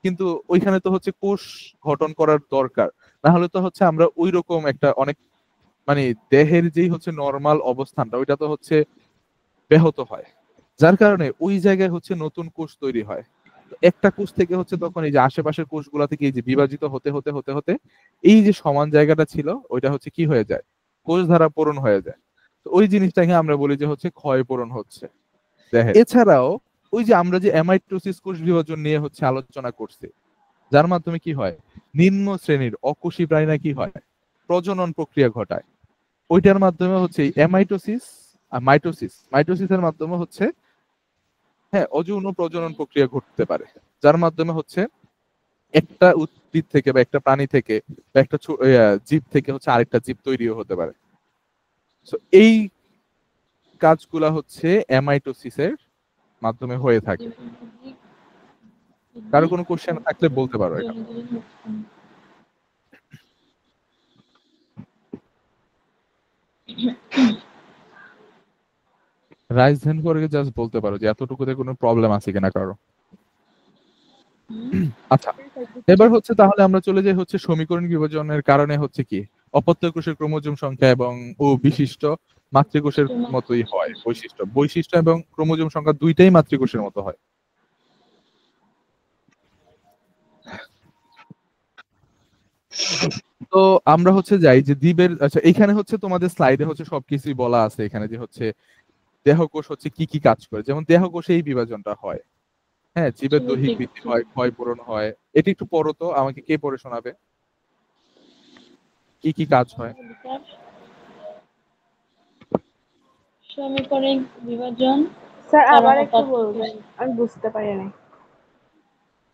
কিন্তু ওইখানে তো হচ্ছে কোষ গঠন করার দরকার, না হলে তো হচ্ছে আমরা ওই রকম একটা অনেক মানে দেহের যেই হচ্ছে নর্মাল অবস্থানটা ওইটা তো হচ্ছে ব্যাহত হয়, যার কারণে ওই জায়গায় হচ্ছে নতুন কোষ তৈরি হয়। তো একটা কোষ থেকে হচ্ছে তখন এই যে আশেপাশের কোষগুলা থেকে এই যে বিভাজিত হতে হতে হতে হতে এই যে সমান জায়গাটা ছিল ওইটা হচ্ছে কি হয়ে যায়, কোষ ধারা পূরণ হয়ে যায়। তো ওই জিনিসটাকে আমরা বলি যে হচ্ছে ক্ষয় পূরণ হচ্ছে দেহে। এছাড়াও ওই যে আমরা যে অ্যামাইটোসিস কোষ বিভাজন নিয়ে হচ্ছে আলোচনা করছি, যার মাধ্যমে কি হয়, নিম্ন শ্রেণীর অকোষী প্রাণীরা কি হয়, প্রজনন প্রক্রিয়া ঘটায়। ওইটার মাধ্যমে হচ্ছে অ্যামাইটোসিস আর মাইটোসিসের মাধ্যমে হচ্ছে হ্যাঁ অযৌন প্রজনন প্রক্রিয়া ঘটতে পারে, যার মাধ্যমে হচ্ছে একটা উদ্ভিদ থেকে বা একটা প্রাণী থেকে বা একটা জীব থেকে হচ্ছে আরেকটা জীব তৈরিও হতে পারে। তো এই কাজগুলা হচ্ছে অ্যামাইটোসিসের মাধ্যমে হয়ে থাকে। কারো কোনো কোশ্চেন থাকলে বলতে পারো এখানে। রাইস ধ্যান করে জাস্ট বলতে পারো যে এতটুকুতে কোনো প্রবলেম আছে কিনা কারো। আচ্ছা, এবার হচ্ছে তাহলে আমরা চলে যাই হচ্ছে সমীকরণ বিভাজনের কারণে হচ্ছে কি অপত্য কোষের ক্রোমোজোম সংখ্যা এবং ও বিশিষ্ট মাতৃকোষের মতোই হয়। বৈশিষ্ট্য এবং ক্রোমোজোম সংখ্যা দুইটাই মাতৃকোষের মতো হয়। তো আমরা হচ্ছে যাই যে দ্বীপের, আচ্ছা এখানে হচ্ছে তোমাদের স্লাইডে হচ্ছে সবকিছুই বলা আছে এখানে যে হচ্ছে দেহকোষ হচ্ছে কি কি কাজ করে, যেমন দেহকোষে এই বিভাজনটা হয়। হ্যাঁ, জীবের দৈহিক বৃদ্ধি হয়, ক্ষয় পূরণ হয়। এটি একটু পড়ো তো, আমাকে কে পড়ে শোনাবে কি কি কাজ হয়? সমীকরণ বিভাজন। স্যার কারণ আবার একটু অপাত্য বলবেন, আমি বুঝতে পারি নাই।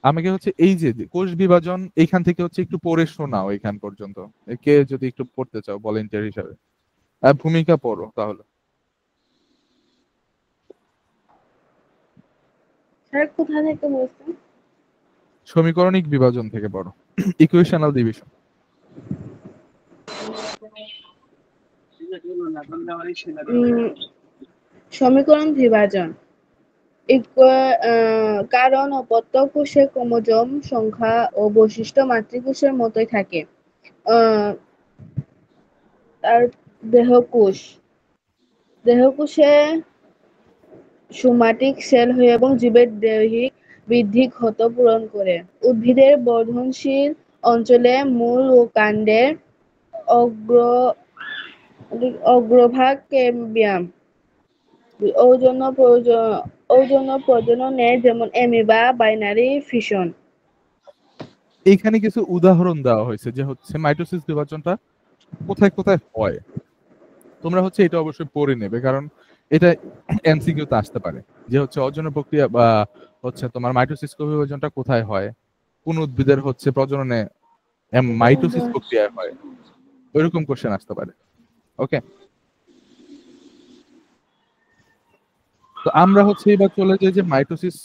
আমাকে হচ্ছে এই যে কোষ বিভাজন এইখান থেকে হচ্ছে একটু পড়ে শোনাও এখান পর্যন্ত। কে যদি একটু পড়তে চাও ভলেন্টিয়ার হিসাবে, ভূমিকা পড়ো তাহলে। স্যার কোথা থেকে বলছেন? সমীকরণিক বিভাজন থেকে পড়ো, ইকুয়েশনাল ডিভিশন। সমীকরণ বিভাজন কারণ অপত্য কোষের ক্রোমোজোম সংখ্যা ও বৈশিষ্ট্য মাতৃকোষের মতোই থাকে। তার দেহকোষে সোমাটিক সেল হয়ে এবং জীবের দৈহিক বৃদ্ধি ক্ষত পূরণ করে। উদ্ভিদের বর্ধনশীল অঞ্চলে মূল ও কাণ্ডের অগ্রভাগ ক্যাম্বিয়াম ঔজন্য প্রজননে, যেমন অ্যামিবা, বাইনারি ফিশন। এইখানে কিছু উদাহরণ দেওয়া হয়েছে যে হচ্ছে মাইটোসিস বিভাজনটা কোথায় কোথায় হয়। তোমরা হচ্ছে এটা অবশ্যই পড়ে নেবে, কারণ এটা এমসিকিউ তে আসতে পারে যে হচ্ছে অজন্য প্রক্রিয়া বা হচ্ছে তোমার মাইটোসিস বিভাজনটা কোথায় হয়, কোন উদ্ভিদের হচ্ছে প্রজননে মাইটোসিস প্রক্রিয়ায় হয়, ওইরকম কোশ্চেন আসতে পারে। ওকে, তো আমরা হচ্ছে এবার চলে যাই যে মাইটোসিস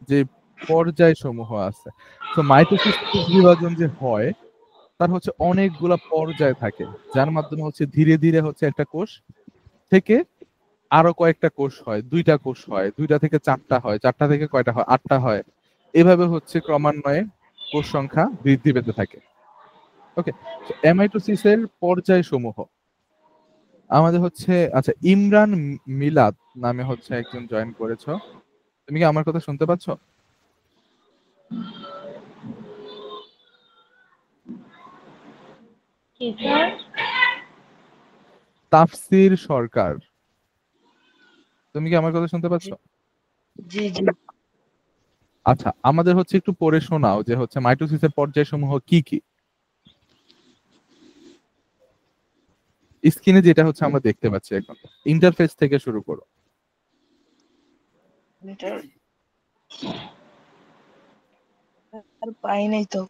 যে পর্যায় সমূহ আছে। তো মাইটোসিস বিভাজন যে হয় তার হচ্ছে অনেকগুলা পর্যায় থাকে, যার মাধ্যমে হচ্ছে ধীরে ধীরে হচ্ছে একটা কোষ থেকে আরো কয়েকটা কোষ হয়, দুইটা কোষ হয়, দুইটা থেকে চারটা হয়, চারটা থেকে কয়টা হয়, আটটা হয়। এভাবে হচ্ছে ক্রমান্বয়ে কোষ সংখ্যা বৃদ্ধি পেতে থাকে। ওকে, অ্যামাইটোসিসের পর্যায় সমূহ আমাদের হচ্ছে, আচ্ছা, ইমরান মিলাদ নামে হচ্ছে একজন জয়েন করেছো, তুমি কি আমার কথা শুনতে পাচ্ছ? কি স্যার? তাফসির সরকার, তুমি কি আমার কথা শুনতে পাচ্ছ? জি জি। আচ্ছা, আমাদের হচ্ছে একটু পড়ে শোনাও যে হচ্ছে মাইটোসিসের পর্যায় সমূহ কি কি। স্ক্রিনে যেটা হচ্ছে আমরা দেখতে পাচ্ছি এখন, ইন্টারফেস থেকে শুরু করো। আর পাই নাই তো।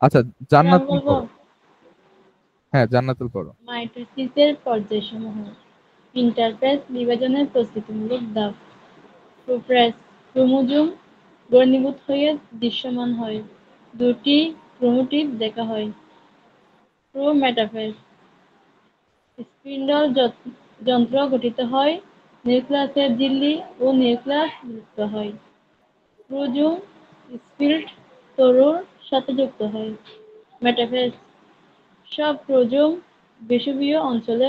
আচ্ছা, স্যার জান্নাতুল বলবো করো। হ্যাঁ, জান্নাতুল করো। মাইটোসিসের পর্যায়সমূহ। ইন্টারফেস বিভাজনের প্রস্তুতিমূলক ধাপ। প্রোফেজ ক্রোমোজোম ঘনীভূত হয়ে দৃশ্যমান হয়, দুটি ক্রোমোটিপ দেখা হয়। প্রোমেটাফেজ স্পিন্ডল যন্ত্র গঠিত হয়, নিউক্লিয়াসের ঝিল্লি ও নিউক্লিয়াস যুক্ত হয়। প্রোজোম স্পিল্ট তরুর সাথে যুক্ত হয়। মেটাফেজ সব প্রোজোম বিষুবীয় অঞ্চলে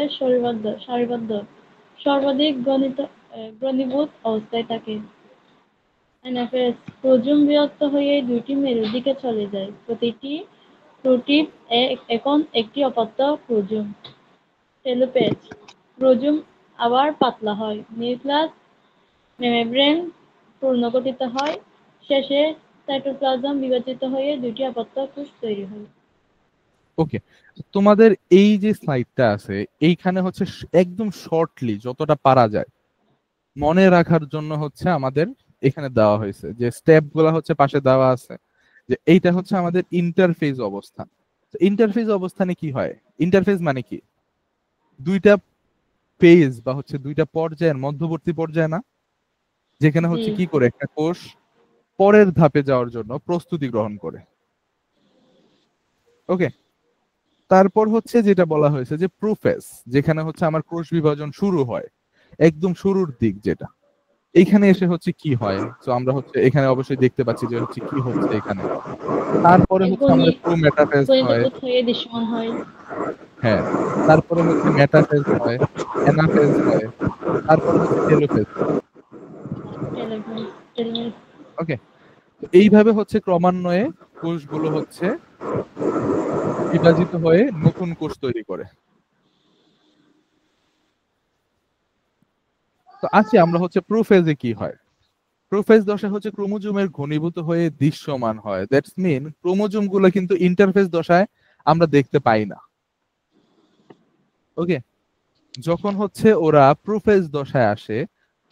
সারিবদ্ধ সর্বাধিক ঘনীভূত অবস্থায় থাকে। অ্যানাফেজ প্রোজোম বিভক্ত হয়ে দুইটি মেরুর দিকে চলে যায়, প্রতিটি প্রোটিপ এখন একটি অপত্য প্রোজোম। টেলোফেজ প্রোজোম আবার পাতলা হয়, নিউক্লিয়াস মেমব্রেন পুনর্গঠিত হয়, শেষে সাইটোপ্লাজম বিভাজিত হয়ে দুটি অপত্য কোষ তৈরি হয়। ওকে, তোমাদের এই যে স্লাইডটা আছে এইখানে হচ্ছে একদম শর্টলি যতটা পারা যায় মনে রাখার জন্য হচ্ছে আমাদের এখানে দেওয়া হয়েছে যে স্টেপ গুলা হচ্ছে পাশে দেওয়া আছে, যে এইটা হচ্ছে আমাদের ইন্টারফেজ অবস্থান। ইন্টারফেজ অবস্থানে কি হয়, ইন্টারফেজ মানে কি, দুইটা ফেজ বা হচ্ছে দুইটা পর্যায়ের মধ্যবর্তী পর্যায় না, যেখানে হচ্ছে কি করে একটা কোষ পরের ধাপে যাওয়ার জন্য প্রস্তুতি গ্রহণ করে। ওকে, তারপর হচ্ছে যেটা বলা হয়েছে যে প্রোফেজ, যেখানে হচ্ছে আমার কোষ বিভাজন শুরু হয়, একদম শুরুর দিক যেটা। এইখানে এসে হচ্ছে কি হয়, তো আমরা হচ্ছে এখানে অবশ্যই দেখতে পাচ্ছি যে হচ্ছে কি হচ্ছে এখানে। তারপরে হচ্ছে আমাদের প্রোমেটাফেজ হয়, ঘনীভূত হয়ে দৃশ্যমান হয়। হ্যাঁ, তারপরে হচ্ছে মেটাফেজ হয়, অ্যানাফেজ হয়, তারপরে হচ্ছে টেলোফেজ। ওকে, তো এইভাবে হচ্ছে ক্রমান্বয়ে কোষগুলো হচ্ছে বিভাজিত হয়ে নতুন কোষ তৈরি করে। তো আছি আমরা হচ্ছে প্রোফেজে কি হয়। প্রোফেজ দশা হচ্ছে ক্রোমোজোমের ঘনীভূত হয়ে দৃশ্যমান হয়, দ্যাটস মিন ক্রোমোজোম গুলো কিন্তু ইন্টারফেজ দশায় আমরা দেখতে পাই না। ওকে, যখন হচ্ছে ওরা প্রোফেজ দশায় আসে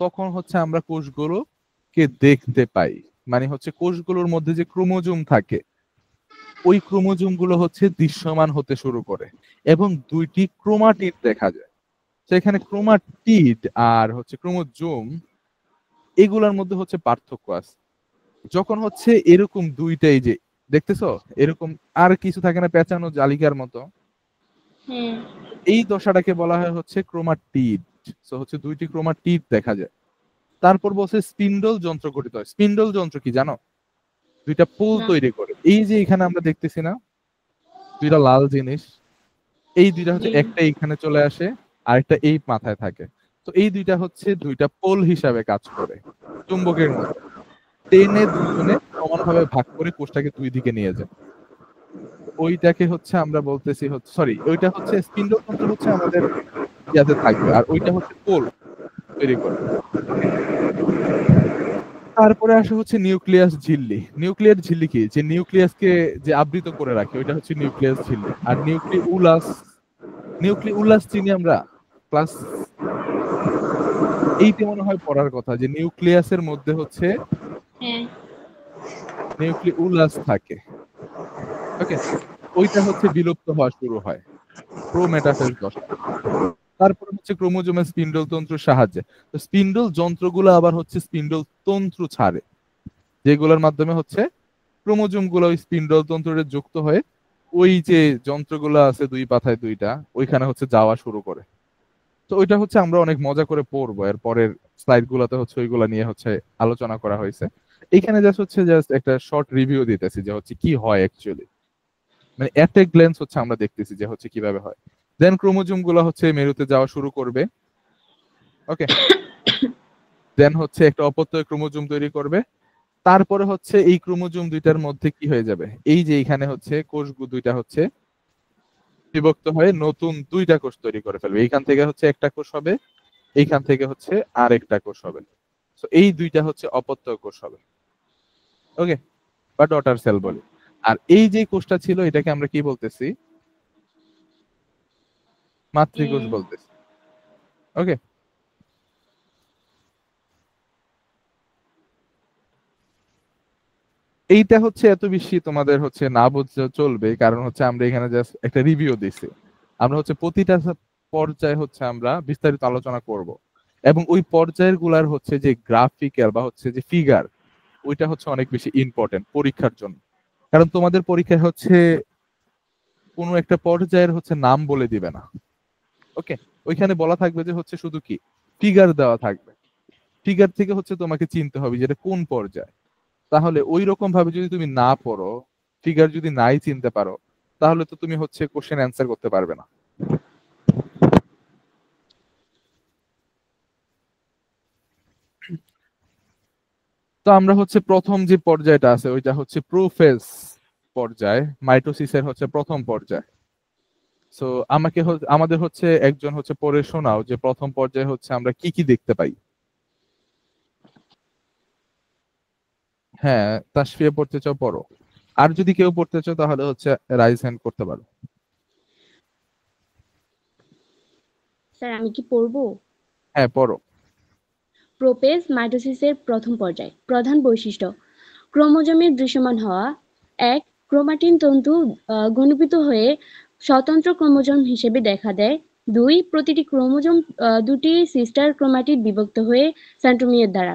তখন হচ্ছে আমরা কোষগুলোকে দেখতে পাই, মানে হচ্ছে কোষগুলোর মধ্যে যে ক্রোমোজোম থাকে ওই ক্রোমোজোম গুলো হচ্ছে দৃশ্যমান হতে শুরু করে এবং দুইটি ক্রোমাটিড দেখা যায়। সেখানে ক্রোমাটিড আর হচ্ছে ক্রোমোজোম এগুলার মধ্যে হচ্ছে পার্থক্য আছে। যখন হচ্ছে এরকম দুইটাই যে দেখতেছো এরকম আর কিছু থাকে না পেঁচানো জালিকার মতো, হ্যাঁ এই দশাটাকে বলা হয় হচ্ছে ক্রোমাটিড। সো হচ্ছে দুইটি ক্রোমাটিড দেখা যায়। তারপর বলছে স্পিন্ডল যন্ত্র গঠিত হয়। স্পিন্ডল যন্ত্র কি জানো? দুইটা পোল না তৈরি করে। এই যে এখানে আমরা দেখতেছি না দুইটা লাল জিনিস, এই দুইটা হচ্ছে জি একটা এইখানে চলে আসে আর একটা এই মাথায় থাকে। তো এই দুইটা হচ্ছে দুইটা পোল হিসাবে কাজ করে চুম্বকের মতো, টেনে দুইজনে সমানভাবে ভাগ করে কোষটাকে দুই দিকে নিয়ে যায়। ওইটাকে হচ্ছে আমরা বলতেছি হচ্ছে সরি ওইটা হচ্ছে স্পিন্ডল যন্ত্র হচ্ছে আমাদের ইয়াতে থাকবে আর ওইটা হচ্ছে পোল তৈরি করে। ওকে, তারপরে আসে হচ্ছে নিউক্লিয়াস ঝিল্লি। নিউক্লিয়ার ঝিল্লি কি? যে নিউক্লিয়াসকে যে আবৃত করে রাখে ওইটা হচ্ছে নিউক্লিয়াস ঝিল্লি। আর নিউক্লিউলাস চিনি আমরা ক্লাস 8 মনে হয় পড়ার কথা, যে নিউক্লিয়াসের মধ্যে হচ্ছে হ্যাঁ নিউক্লিউলাস থাকে। ওকে, ওইটা হচ্ছে বিলুপ্ত হওয়া শুরু হয় প্রোমেটাফেজ দশা। তারপরে হচ্ছে ক্রোমোজোমের স্পিন্ডল তন্ত্র সাহায্যে। তো স্পিন্ডল যন্ত্রগুলো আবার হচ্ছে স্পিন্ডল তন্ত্র ছাড়ে, যেগুলোর মাধ্যমে হচ্ছে ক্রোমোজোম গুলো ওই স্পিন্ডল তন্ত্রে যুক্ত হয়ে ওই যে যন্ত্রগুলো আছে দুই পাতায় দুইটা ওইখানে হচ্ছে যাওয়া শুরু করে। তো ওইটা হচ্ছে আমরা অনেক মজা করে পড়বো, এর পরের স্লাইড গুলোতে হচ্ছে ওইগুলা নিয়ে হচ্ছে আলোচনা করা হয়েছে। এখানে জাস্ট একটা শর্ট রিভিউ দিতেছি যে হচ্ছে কি হয় অ্যাকচুয়ালি, মানে এট এ গ্ল্যান্স হচ্ছে আমরা দেখতেছি যে হচ্ছে কিভাবে হয়। দেন ক্রোমোজোম গুলো হচ্ছে মেরুতে যাওয়া শুরু করবে। ওকে, দেন হচ্ছে একটা অপত্যয় ক্রোমোজোম তৈরি করবে। তারপরে হচ্ছে এই ক্রোমোজোম দুইটার মধ্যে কি হয়ে যাবে, এই যে এখানে হচ্ছে কোষ দুইটা হচ্ছে বিভক্ত হয়ে নতুন দুইটা কোষ তৈরি করে ফেলবে। এইখান থেকে হচ্ছে একটা কোষ হবে, এইখান থেকে হচ্ছে আরেকটা কোষ হবে। তো এই দুইটা হচ্ছে অপত্যয় কোষ হবে। ওকে, বা ডটার সেল বলি। আর এই যে কোষটা ছিল এটাকে আমরা কি বলতেছি? মাতৃকোষ বলতেছি। ওকে, এইটা হচ্ছে এত বেশি তোমাদের হচ্ছে না বুঝলে চলবে, কারণ হচ্ছে আমরা এখানে জাস্ট একটা রিভিউ দিছি। আমরা হচ্ছে প্রতিটা পর্যায়ে হচ্ছে আমরা বিস্তারিত আলোচনা করব, এবং ওই পর্যায়ের গুলার হচ্ছে যে গ্রাফিক্যাল বা হচ্ছে যে ফিগার ওইটা হচ্ছে অনেক বেশি ইম্পর্টেন্ট পরীক্ষার জন্য। কারণ তোমাদের পরীক্ষায় হচ্ছে কোনো একটা পর্যায়ের হচ্ছে নাম বলে দিবে না। ওকে, ওইখানে বলা থাকবে যে হচ্ছে শুধু কি ফিগার দেওয়া থাকবে, ফিগার থেকে হচ্ছে তোমাকে চিনতে হবে যে এটা কোন পর্যায়। তাহলে ওই রকম ভাবে যদি তুমি না পড়ো, ফিগার যদি নাই চিনতে পারো, তাহলে তো তুমি হচ্ছে কোশ্চেন অ্যান্সার করতে পারবে না। তো আমরা হচ্ছে প্রথম যে পর্যায়টা আছে ওইটা হচ্ছে প্রোফেজ পর্যায়, মাইটোসিসের হচ্ছে প্রথম পর্যায়। সো আমাদের হচ্ছে একজন হচ্ছে পড়ে শোনাও যে প্রথম পর্যায়ে হচ্ছে আমরা কি কি দেখতে পাই। হ্যাঁ, তাসফিয়া পড়তে চাও পড়ো, আর যদি কেউ পড়তে চাও তাহলে হচ্ছে রাইজ হ্যান্ড করতে পারো। স্যার আমি কি পড়বো? হ্যাঁ পড়ো। প্রোপেজ মাইটোসিসের প্রথম পর্যায়। প্রধান বৈশিষ্ট্য: ক্রোমোজোমের দৃশ্যমান হওয়া। ১. ক্রোমাটিন তন্তু ঘনীভূত হয়ে স্বতন্ত্র ক্রোমোজোম হিসেবে দেখা দেয়। ২. প্রতিটি ক্রোমোজোম দুটি সিস্টার ক্রোমাটিড বিভক্ত হয়ে সেন্ট্রোমিয়ার দ্বারা।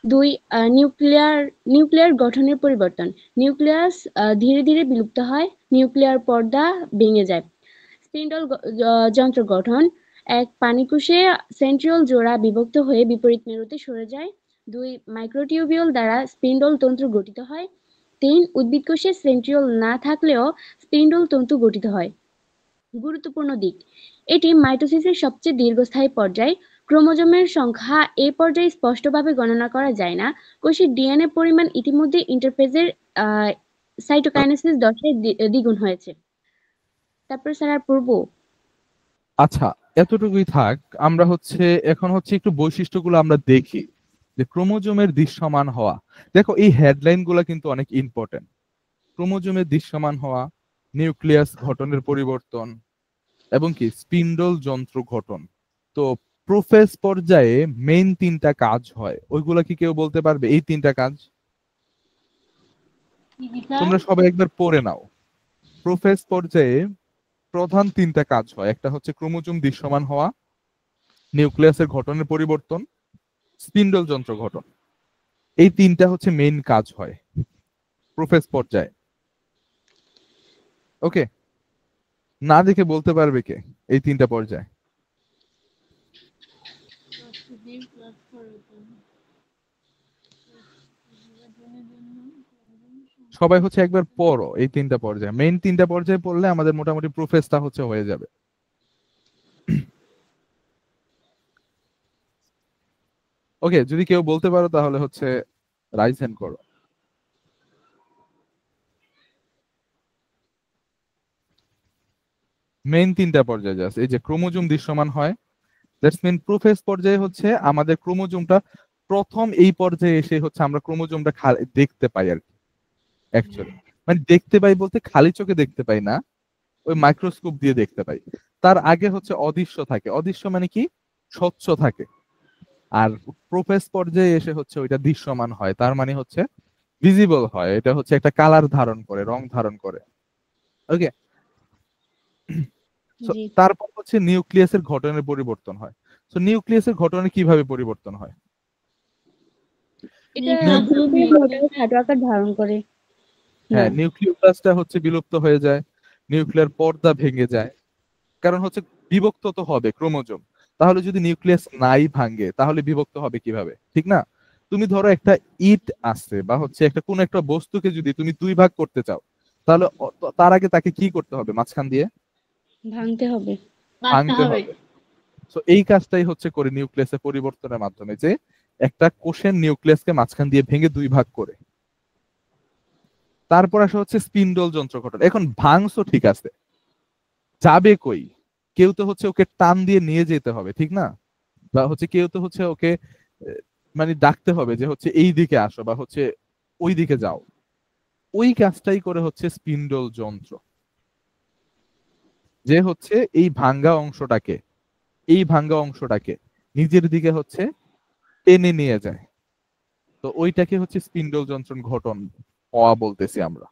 ২. নিউক্লিয়ার গঠনের পরিবর্তন। নিউক্লিয়াস ধীরে ধীরে বিলুপ্ত হয়, নিউক্লিয়ার পর্দা ভেঙে যায়। স্পিন্ডল যন্ত্র গঠন: ১. পানিকোষে সেন্ট্রিওল জোড়া বিভক্ত হয়ে বিপরীত মেরুতে সরে যায়। ২. মাইক্রোটিউবিউল দ্বারা স্পিন্ডল তন্তু গঠিত হয়। ৩. উদ্ভিদকোষে সেন্ট্রিওল না থাকলেও স্পিন্ডল তন্তু গঠিত হয়। গুরুত্বপূর্ণ দিক: এটি মাইটোসিসের সবচেয়ে দীর্ঘস্থায়ী পর্যায়। ক্রোমোজোমের সংখ্যা এই পর্যায়ে স্পষ্টভাবে গণনা করা যায় না। কোষের ডিএনএ পরিমাণ ইতিমধ্যে ইন্টারফেজের সাইটোকাইনেসিস দশায় দ্বিগুণ হয়েছে। তারপর স্যার আর পড়বো? আচ্ছা, এতটুকুই থাক। আমরা হচ্ছে এখন হচ্ছে একটু বৈশিষ্ট্যগুলো আমরা দেখি যে ক্রোমোজোমের দৃশ্যমান হওয়া। দেখো এই হেডলাইন গুলা কিন্তু অনেক ইম্পর্টেন্ট। ক্রোমোজোমের দৃশ্যমান হওয়া, নিউক্লিয়াস গঠনের পরিবর্তন, এবং কি স্পিন্ডল যন্ত্র গঠন। তো প্রোফেজ পর্যায়ে মেইন তিনটা কাজ হয়, ওইগুলা কি কেউ বলতে পারবে? এই তিনটা কাজ তোমরা সবাই একবার পড়ে নাও। প্রোফেজ পর্যায়ে প্রধান তিনটা কাজ হয়, একটা হচ্ছে ক্রোমোজোম দৃশ্যমান হওয়া, নিউক্লিয়াসের গঠনের পরিবর্তন, স্পিন্ডল যন্ত্র গঠন। এই তিনটা হচ্ছে মেইন কাজ হয় প্রোফেজ পর্যায়ে। ওকে, না দেখে বলতে পারবে কে এই তিনটা পর্যায়ে? সবাই হচ্ছে একবার পড়ো এই তিনটা পর্যায়ে, মেইন তিনটা পর্যায়ে পড়লে আমাদের মোটামুটি প্রোফেসটা হচ্ছে হয়ে যাবে। ওকে, যদি কেউ বলতে পারো তাহলে হচ্ছে রাইজ হ্যান্ড করো। মেইন তিনটা পর্যায়ে জাস্ট এই যে ক্রোমোজোম দৃশ্যমান হয়, দ্যাটস মিন প্রোফেজ পর্যায়ে হচ্ছে আমাদের ক্রোমোজোমটা প্রথম এই পর্যায়ে এসে হচ্ছে আমরা ক্রোমোজোমটা দেখতে পাই আর কি। অ্যাকচুয়ালি মানে দেখতে পাই বলতে খালি চোখে দেখতে পাই না, ওই মাইক্রোস্কোপ দিয়ে দেখতে পাই। তার আগে হচ্ছে অদৃশ্য থাকে, অদৃশ্য মানে কি স্বচ্ছ থাকে, আর প্রোফেজ পর্যায়ে এসে হচ্ছে ওইটা দৃশ্যমান হয়, তার মানে হচ্ছে ভিজিবল হয়, এটা হচ্ছে একটা কালার ধারণ করে, রং ধারণ করে। ওকে, জি। তারপর হচ্ছে নিউক্লিয়াসের গঠনের পরিবর্তন হয়। তো নিউক্লিয়াসের গঠনে কিভাবে পরিবর্তন হয়? এটা নিউক্লিয়াস- ধীরে ধীরে মোটা ও খাটো আকার ধারণ করে। হ্যাঁ, না। নিউক্লিওপ্লাস্টটা হচ্ছে বিলুপ্ত হয়ে যায়, নিউক্লিয়ার পর্দা ভেঙে যায়, কারণ হচ্ছে বিভক্ত তো হবে ক্রোমোজোম। তাহলে যদি নিউক্লিয়াস নাই ভাঙে তাহলে বিভক্ত হবে কিভাবে, ঠিক না? তুমি ধরো একটা ইট আছে বা হচ্ছে একটা কোন একটা বস্তুকে যদি তুমি দুই ভাগ করতে চাও, তাহলে তার আগে তাকে কি করতে হবে? মাঝখান দিয়ে ভাঙতে হবে। ভাঙতে হবে। তো এই কাজটাই হচ্ছে করে নিউক্লিয়াসের পরিবর্তনের মাধ্যমে, যে একটা কোষের নিউক্লিয়াসকে মাঝখান দিয়ে ভেঙে দুই ভাগ করে। তারপর আসা হচ্ছে স্পিন্ডল যন্ত্র গঠন। এখন ভাঙছো ঠিক আছে, যাবে কই? কেউ তো হচ্ছে ওকে টান দিয়ে নিয়ে যেতে হবে, ঠিক না? বা হচ্ছে কেউ তো হচ্ছে ওকে মানে ডাকতে হবে যে হচ্ছে এই দিকে আসো বা হচ্ছে ওই দিকে যাও। ওই কাজটাই করে হচ্ছে স্পিন্ডল যন্ত্র, যে হচ্ছে এই ভাঙ্গা অংশটাকে নিজের দিকে হচ্ছে টেনে নিয়ে যায়। তো ওইটাকে হচ্ছে স্পিন্ডল যন্ত্র গঠন হওয়া বলতেছি আমরা।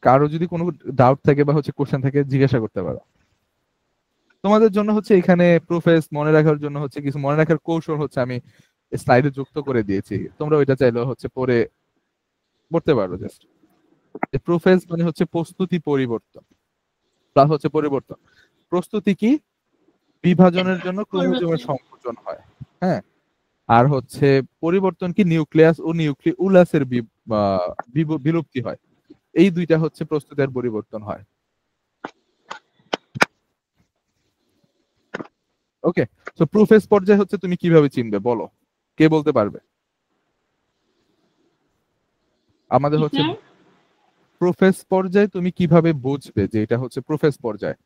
কারো যদি কোনো ডাউট থাকে বা হচ্ছে কোশ্চেন থাকে জিজ্ঞাসা করতে পারো। তোমাদের জন্য হচ্ছে এখানে প্রোফেস মনে রাখার জন্য হচ্ছে কিছু মনে রাখার কৌশল হচ্ছে আমি স্লাইডে যুক্ত করে দিয়েছি, তোমরা ওইটা চাইলেও হচ্ছে পড়তে পারো। জাস্ট প্রোফেস মানে হচ্ছে প্রস্তুতি পরিবর্তন, প্লাস হচ্ছে পরিবর্তন। প্রস্তুতি কি? বিভাজনের জন্য ক্রোমোজোমের সংযোজন হয়, হ্যাঁ। আর হচ্ছে পরিবর্তন কি? নিউক্লিয়াস ও নিউক্লিউলাসের বিলুপ্তি হয়। এই দুইটা হচ্ছে প্রস্তুতের পরিবর্তন হয়। ওকে, তো প্রোফেজ পর্যায়ে হচ্ছে তুমি কিভাবে চিনবে বলো, কে বলতে পারবে? আমাদের হচ্ছে প্রোফেজ পর্যায়ে তুমি কিভাবে বুঝবে যে এটা হচ্ছে প্রোফেজ পর্যায়?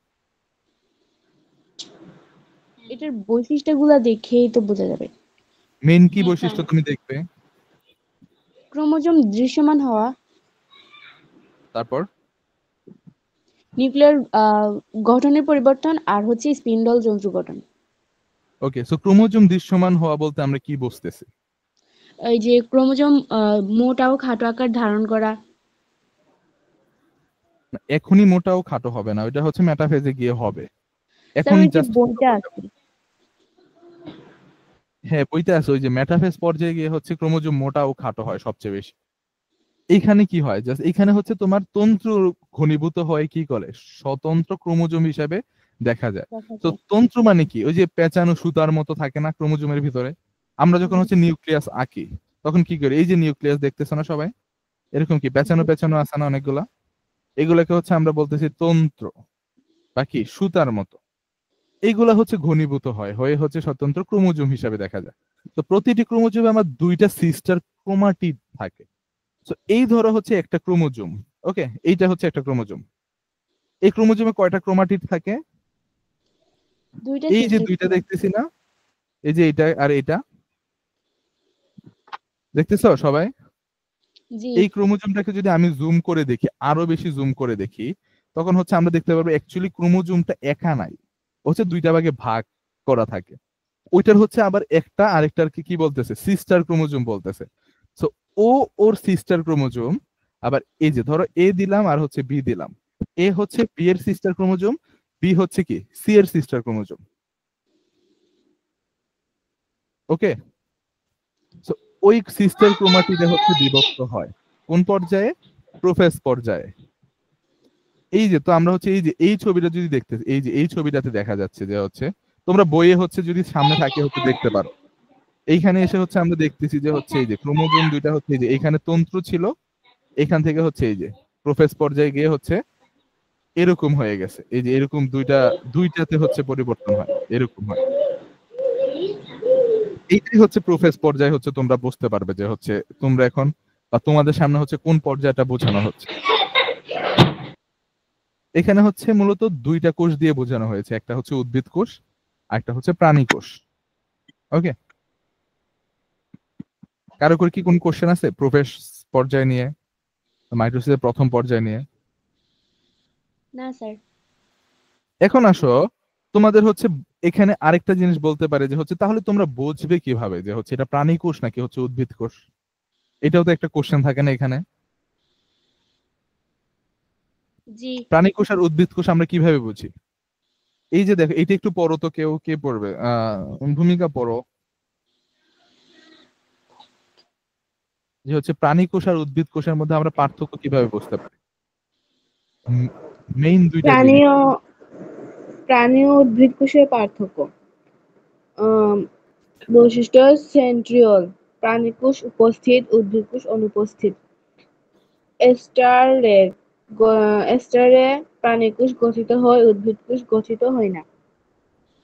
এটার বৈশিষ্ট্যগুলো দেখেই তো বোঝা যাবে। মেইন কি বৈশিষ্ট্য তুমি দেখবে? ক্রোমোজোম দৃশ্যমান হওয়া, তারপর নিউক্লিয়ার গঠনের পরিবর্তন, আর হচ্ছে স্পিন্ডল যন্ত্র গঠন। ওকে, সো ক্রোমোজোম দৃশ্যমান হওয়া বলতে আমরা কি বুঝতেছি? এই যে ক্রোমোজোম মোটা ও খাটো আকার ধারণ করা। এখনই মোটাও খাটো হবে না, ওইটা হচ্ছে মেটাফেজে গিয়ে হবে। এখন স্যার ওই যে জাস্ট বইটা আছে। হ্যাঁ, বইতে আছে ওই যে মেটাফেজ পর্যায়ে গিয়ে হচ্ছে ক্রোমোজোম মোটা ও খাটো হয় সবচেয়ে বেশি। এইখানে কি হয়? জাস্ট এখানে হচ্ছে তোমার তন্ত্র ঘনীভূত হয় কি করে স্বতন্ত্র ক্রোমোজোম হিসাবে দেখা যায়। তো তন্ত্র মানে কি? ওই যে পেঁচানো সুতার মতো থাকে না ক্রোমোজোমের ভিতরে? আমরা যখন হচ্ছে নিউক্লিয়াস আঁকি তখন কি করি? এই যে নিউক্লিয়াস দেখতেছো না সবাই, এরকম কি পেঁচানো পেঁচানো আছে না অনেকগুলা? এগুলোকে হচ্ছে আমরা বলতেছি তন্ত্র বা কি সুতার মতো। এইগুলা হচ্ছে ঘনীভূত হয়ে হচ্ছে স্বতন্ত্র ক্রোমোজোম হিসাবে দেখা যায়। তো প্রতিটি ক্রোমোজোমে আমার দুইটা সিস্টার ক্রোমাটিড থাকে। তো এই ধরো হচ্ছে একটা ক্রোমোজোম, ওকে, এইটা হচ্ছে একটা ক্রোমোজোম। এই ক্রোমোজোমে কয়টা ক্রোমাটিড থাকে? দুইটা এই যে সিস্টার দুইটা দেখতেছি না, এই যে এটা আর এটা, দেখতেছো সবাই? জি। এই ক্রোমোজোমটাকে যদি আমি জুম করে দেখি, আরো বেশি জুম করে দেখি, তখন হচ্ছে আমরা দেখতে পারবো অ্যাকচুয়ালি ক্রোমোজোমটা একা নাই, হচ্ছে দুইটা ভাগে ভাগ করা থাকে। ওইটার হচ্ছে আবার একটা আরেকটার কি বলতেছে? সিস্টার ক্রোমোজোম বলতেছে। সো ও ওর সিস্টার ক্রোমোজোম, আবার এই যে ধরো এ দিলাম আর হচ্ছে বি দিলাম, এ হচ্ছে বি এর সিস্টার ক্রোমোজোম, বি হচ্ছে কি সি এর সিস্টার ক্রোমোজোম। ওকে, সো ওই সিস্টার ক্রোমাটিডে হচ্ছে বিভক্ত হয় কোন পর্যায়ে? প্রোফেজ পর্যায়ে। এই যে তো আমরা হচ্ছে এই যে এই ছবিটা যদি দেখতে, এই যে এই ছবিটাতে দেখা যাচ্ছে যে হচ্ছে তোমরা বইয়ে হচ্ছে যদি সামনে থাকে হচ্ছে দেখতে পারো। এইখানে এসে হচ্ছে আমরা দেখতেছি যে হচ্ছে এই যে ক্রোমোজোম দুইটা হচ্ছে এই যে এখানে তন্তু ছিল, এখান থেকে হচ্ছে এই যে প্রোফেজ পর্যায়ে গিয়ে হচ্ছে এরকম হয়ে গেছে, এই যে এরকম দুইটাতে হচ্ছে পরিবর্তন হয়, এরকম হয়। এইটাই হচ্ছে প্রোফেজ পর্যায়ে হচ্ছে তোমরা বুঝতে পারবে যে হচ্ছে তোমরা এখন বা তোমাদের সামনে হচ্ছে কোন পর্যায়টা বোঝানো হচ্ছে। এখানে হচ্ছে মূলত দুইটা কোষ দিয়ে বোঝানো হয়েছে, একটা হচ্ছে উদ্ভিদ কোষ আর একটা হচ্ছে প্রাণী কোষ। ওকে, কারো করে কি কোন কোশ্চেন আছে প্রোফেজ পর্যায় নিয়ে, মাইটোসিসের প্রথম পর্যায় নিয়ে? না স্যার। এখন আসো, তোমাদের হচ্ছে এখানে আরেকটা জিনিস বলতে পারে যে হচ্ছে তাহলে তোমরা বুঝবে কিভাবে যে হচ্ছে এটা প্রাণী কোষ নাকি হচ্ছে উদ্ভিদ কোষ? এটাও তো একটা কোশ্চেন থাকে না এখানে। জি প্রাণী কোষ আর উদ্ভিদ কোষ আমরা কিভাবে বুঝি? এই যে দেখো, এইটা একটু পড়ো তো, কেউ কে পড়বে? ভূমিকা পড়ো যে হচ্ছে প্রাণী কোষ আর উদ্ভিদ কোষের মধ্যে আমরা পার্থক্য কিভাবে বুঝতে পারি, মেইন দুইটা প্রাণী জিনিস। ও প্রাণী ও উদ্ভিদ কোষের পার্থক্য। বৈশিষ্ট্য সেন্ট্রিওল, প্রাণী কোষ উপস্থিত, উদ্ভিদ কোষ অনুপস্থিত। এস্টারে প্রাণী কোষ গঠিত হয়, উদ্ভিদ কোষ গঠিত হয় না।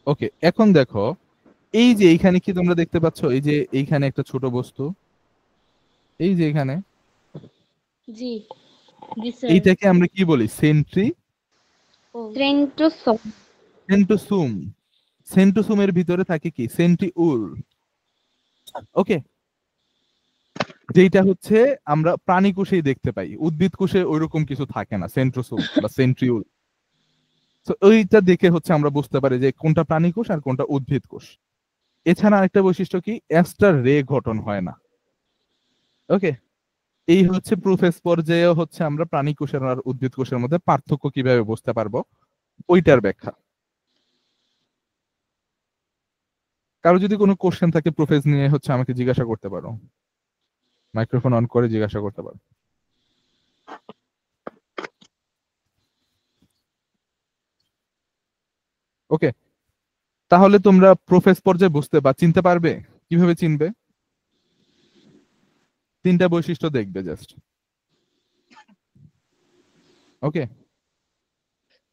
ওকে, এখন দেখো এই যে এইখানে কি তোমরা দেখতে পাচ্ছ, এই যে এইখানে একটা ছোট বস্তু, এই যে এখানে, জি জি স্যার। এইটাকে আমরা কি বলি? সেন্ট্রোসোম। সেন্ট্রোসোম। সেন্ট্রোসোমের ভিতরে থাকে কি? সেন্ট্রিউল। ওকে, যেটা হচ্ছে আমরা প্রাণী কোষেই দেখতে পাই, উদ্ভিদ কোষে ওইরকম কিছু থাকে না, সেন্ট্রোসোম বা সেন্ট্রিউল। তো ওইটা দেখে হচ্ছে আমরা বুঝতে পারি যে কোনটা প্রাণী কোষ আর কোনটা উদ্ভিদ কোষ। এছাড়া আরেকটা বৈশিষ্ট্য কি, অ্যাস্টার রে গঠন হয় না। ওকে, এই হচ্ছে প্রোফেজ পর্যায়ে হচ্ছে আমরা প্রাণী কোষের আর উদ্ভিদ কোষের মধ্যে পার্থক্য কিভাবে বুঝতে পারবো, ওইটার ব্যাখ্যা। কারো যদি কোনো কোশ্চেন থাকে প্রোফেজ নিয়ে হচ্ছে আমাকে জিজ্ঞাসা করতে পারো, মাইক্রোফোন অন করে জিজ্ঞাসা করতে পারো। ওকে, তাহলে তোমরা প্রোফেজ পর্যায়ে বুঝতে বা চিনতে পারবে, কিভাবে চিনবে? তিনটা বৈশিষ্ট্য দেখবে জাস্ট। ওকে,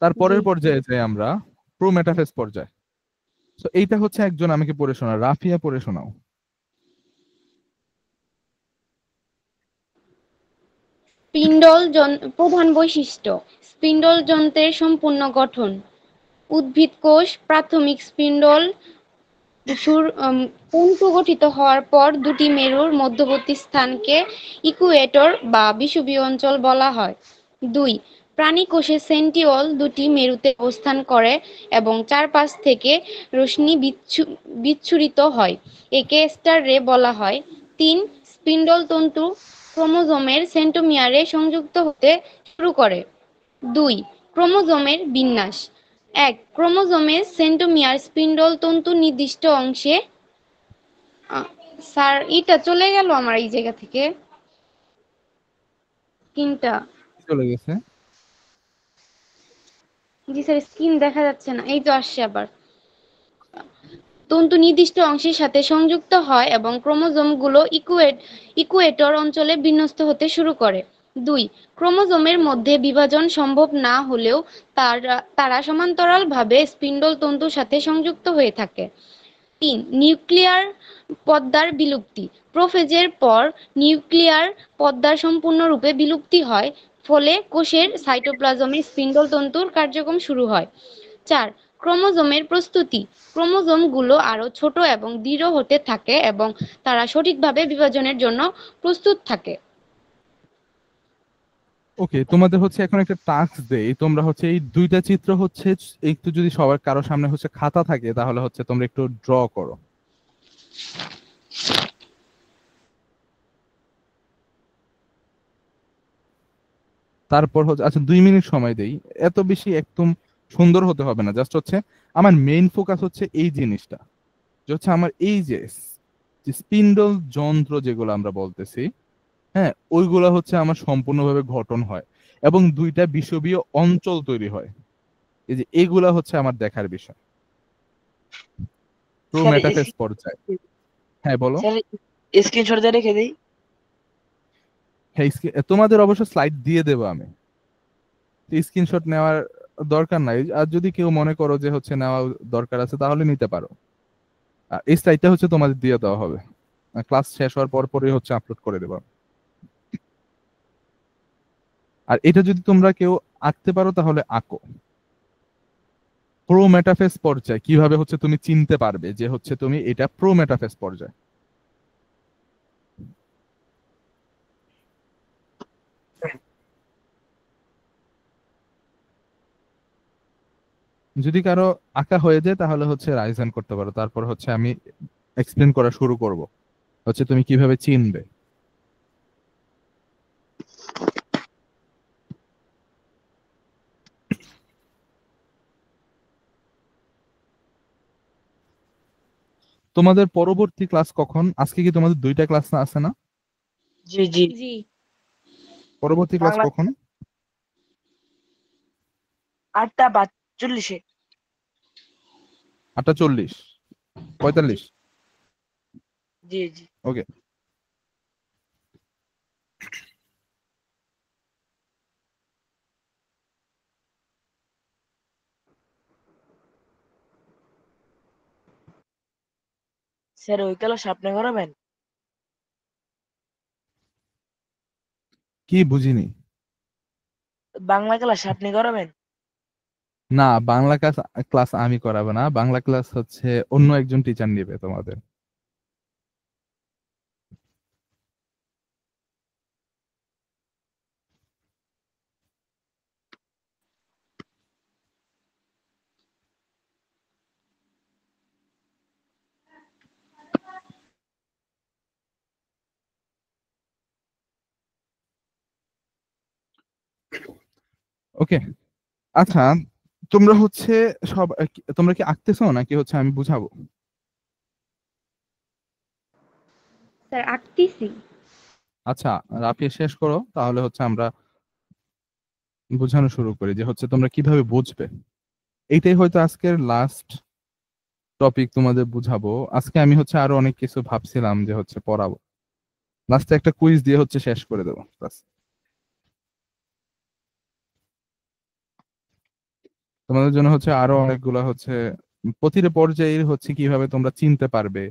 তারপরের পর্যায়ে যাই আমরা, প্রোমেটাফেজ পর্যায়ে। তো এইটা হচ্ছে একজন আমাকে পড়ে শোনাও, রাফিয়া পড়ে শোনাও। প্রধান বৈশিষ্ট্য: স্পিন্ডল যন্ত্রের সম্পূর্ণ গঠন। উদ্ভিদ কোষ প্রাথমিক স্পিন্ডল তন্তু গঠিত হওয়ার পর দুটি মেরুর মধ্যবর্তী স্থানকে ইকুয়েটর বা বিষুবীয় অঞ্চল বলা হয়। 2. প্রাণী কোষে সেন্ট্রিওল দুটি মেরুতে অবস্থান করে এবং চারপাশ থেকে রশ্মি বিচ্ছুরিত হয়, একে স্টার রে বলা হয়। 3. স্পিন্ডল তন্তু ক্রোমোজোমের সেন্ট্রোমিয়ারে সংযুক্ত হতে শুরু করে। 2. ক্রোমোজোমের বিন্যাস। 1. ক্রোমোজোমের সেন্ট্রোমিয়ার স্পিন্ডল তন্তু নির্দিষ্ট অংশে স্যার এটা চলে গেল আমার এই জায়গা থেকে স্ক্রিনটা। চলে গেছে। জি স্যার, স্ক্রিন দেখা যাচ্ছে না, এই তো আসছে আবার। তন্তু নির্দিষ্ট অংশের সাথে সংযুক্ত হয় এবং ক্রোমোজোমগুলো ইকুয়েটর অঞ্চলে বিন্যস্ত হতে শুরু করে। 2. ক্রোমোজোমের মধ্যে বিভাজন সম্ভব না হলেও তারা সমান্তরালভাবে স্পিন্ডল তন্তুর সাথে সংযুক্ত হয়ে থাকে। 3. নিউক্লিয়ার পর্দার বিলুপ্তি। প্রোফেজের পর নিউক্লিয়ার পর্দার সম্পূর্ণরূপে বিলুপ্তি হয়, ফলে কোষের সাইটোপ্লাজমে স্পিন্ডল তন্তুর কার্যক্রম শুরু হয়। 4. ক্রোমোজোমের প্রস্তুতি। ক্রোমোজোমগুলো আরও ছোট এবং দৃঢ় হতে থাকে এবং তারা সঠিকভাবে বিভাজনের জন্য প্রস্তুত থাকে। ওকে, তোমাদের হচ্ছে এখন একটা টাস্ক দেই, তোমরা হচ্ছে এই দুইটা চিত্র হচ্ছে একটু যদি সবার কারো সামনে হচ্ছে খাতা থাকে তাহলে হচ্ছে তোমরা একটু ড্র করো। তারপর হচ্ছে আচ্ছা 2 মিনিট সময় দেই, এত বেশি একদম সুন্দর হতে হবে না, জাস্ট হচ্ছে আমার মেইন ফোকাস হচ্ছে এই জিনিসটা, যে হচ্ছে আমার এই যে যে স্পিন্ডল যন্ত্র যেগুলো আমরা বলতেছি, হ্যাঁ, ওইগুলা হচ্ছে আমার সম্পূর্ণভাবে গঠন হয় এবং দুইটা বিষুবীয় অঞ্চল তৈরি হয়। এই যে এগুলা হচ্ছে আমার দেখার বিষয় স্যার প্রোমেটাফেজ পর্যায়ে। হ্যাঁ বলো। স্যার স্ক্রিনশট দিয়ে রেখে দিই। হ্যাঁ, তোমাদের অবশ্য স্লাইড দিয়ে দেবো আমি, স্ক্রিনশট নেওয়ার দরকার নাই। আর যদি কেউ মনে করো যে হচ্ছে নেওয়া দরকার আছে তাহলে নিতে পারো। আর এই স্লাইডটা হচ্ছে তোমাদের দিয়ে দেওয়া হবে, ক্লাস শেষ হওয়ার পর পরই হচ্ছে আপলোড করে দেবো। আর এটা যদি তোমরা কেউ আঁকতে পারো তাহলে আঁকো। প্রোমেটাফেজ পর্যায়ে কিভাবে হচ্ছে তুমি চিনতে পারবে যে হচ্ছে তুমি এটা প্রোমেটাফেজ পর্যায়ে। যদি কারো আঁকা হয়ে যায় তাহলে হচ্ছে রাইজ হ্যান্ড করতে পারো, তারপর হচ্ছে আমি এক্সপ্লেন করা শুরু করব হচ্ছে তুমি কিভাবে চিনবে। তোমাদের পরবর্তী ক্লাস কখন? আজকে কি তোমাদের দুইটা ক্লাস না আছে না? জি জি। জি পরবর্তী ক্লাস বাংলা কখন? 8:42। 8:40 45। জি জি। ওকে। স্যার ওই ক্লাস আপনি করাবেন? কি বুঝিনি? বাংলা ক্লাস আপনি করাবেন? না, বাংলা ক্লাস ক্লাস আমি করাবো না, বাংলা ক্লাস হচ্ছে অন্য একজন টিচার নেবে তোমাদের। ওকে, আচ্ছা, তোমরা হচ্ছে সব তোমরা কি আঁকতেছো নাকি হচ্ছে আমি বুঝাবো? স্যার আঁকতেছি। আচ্ছা, রাফি শেষ করো তাহলে হচ্ছে আমরা বোঝানো শুরু করি যে হচ্ছে তোমরা কিভাবে বুঝবে। এইটাই হয়তো আজকের লাস্ট টপিক তোমাদের বুঝাবো। আজকে আমি হচ্ছে আরো অনেক কিছু ভাবছিলাম যে হচ্ছে পড়াবো, লাস্টে একটা কুইজ দিয়ে হচ্ছে শেষ করে দেবো ব্যাস। তোমাদের জন্য হচ্ছে আরো অনেকগুলা হচ্ছে প্রতিটা পর্যায়ে হচ্ছে কিভাবে তোমরা চিনতে পারবে,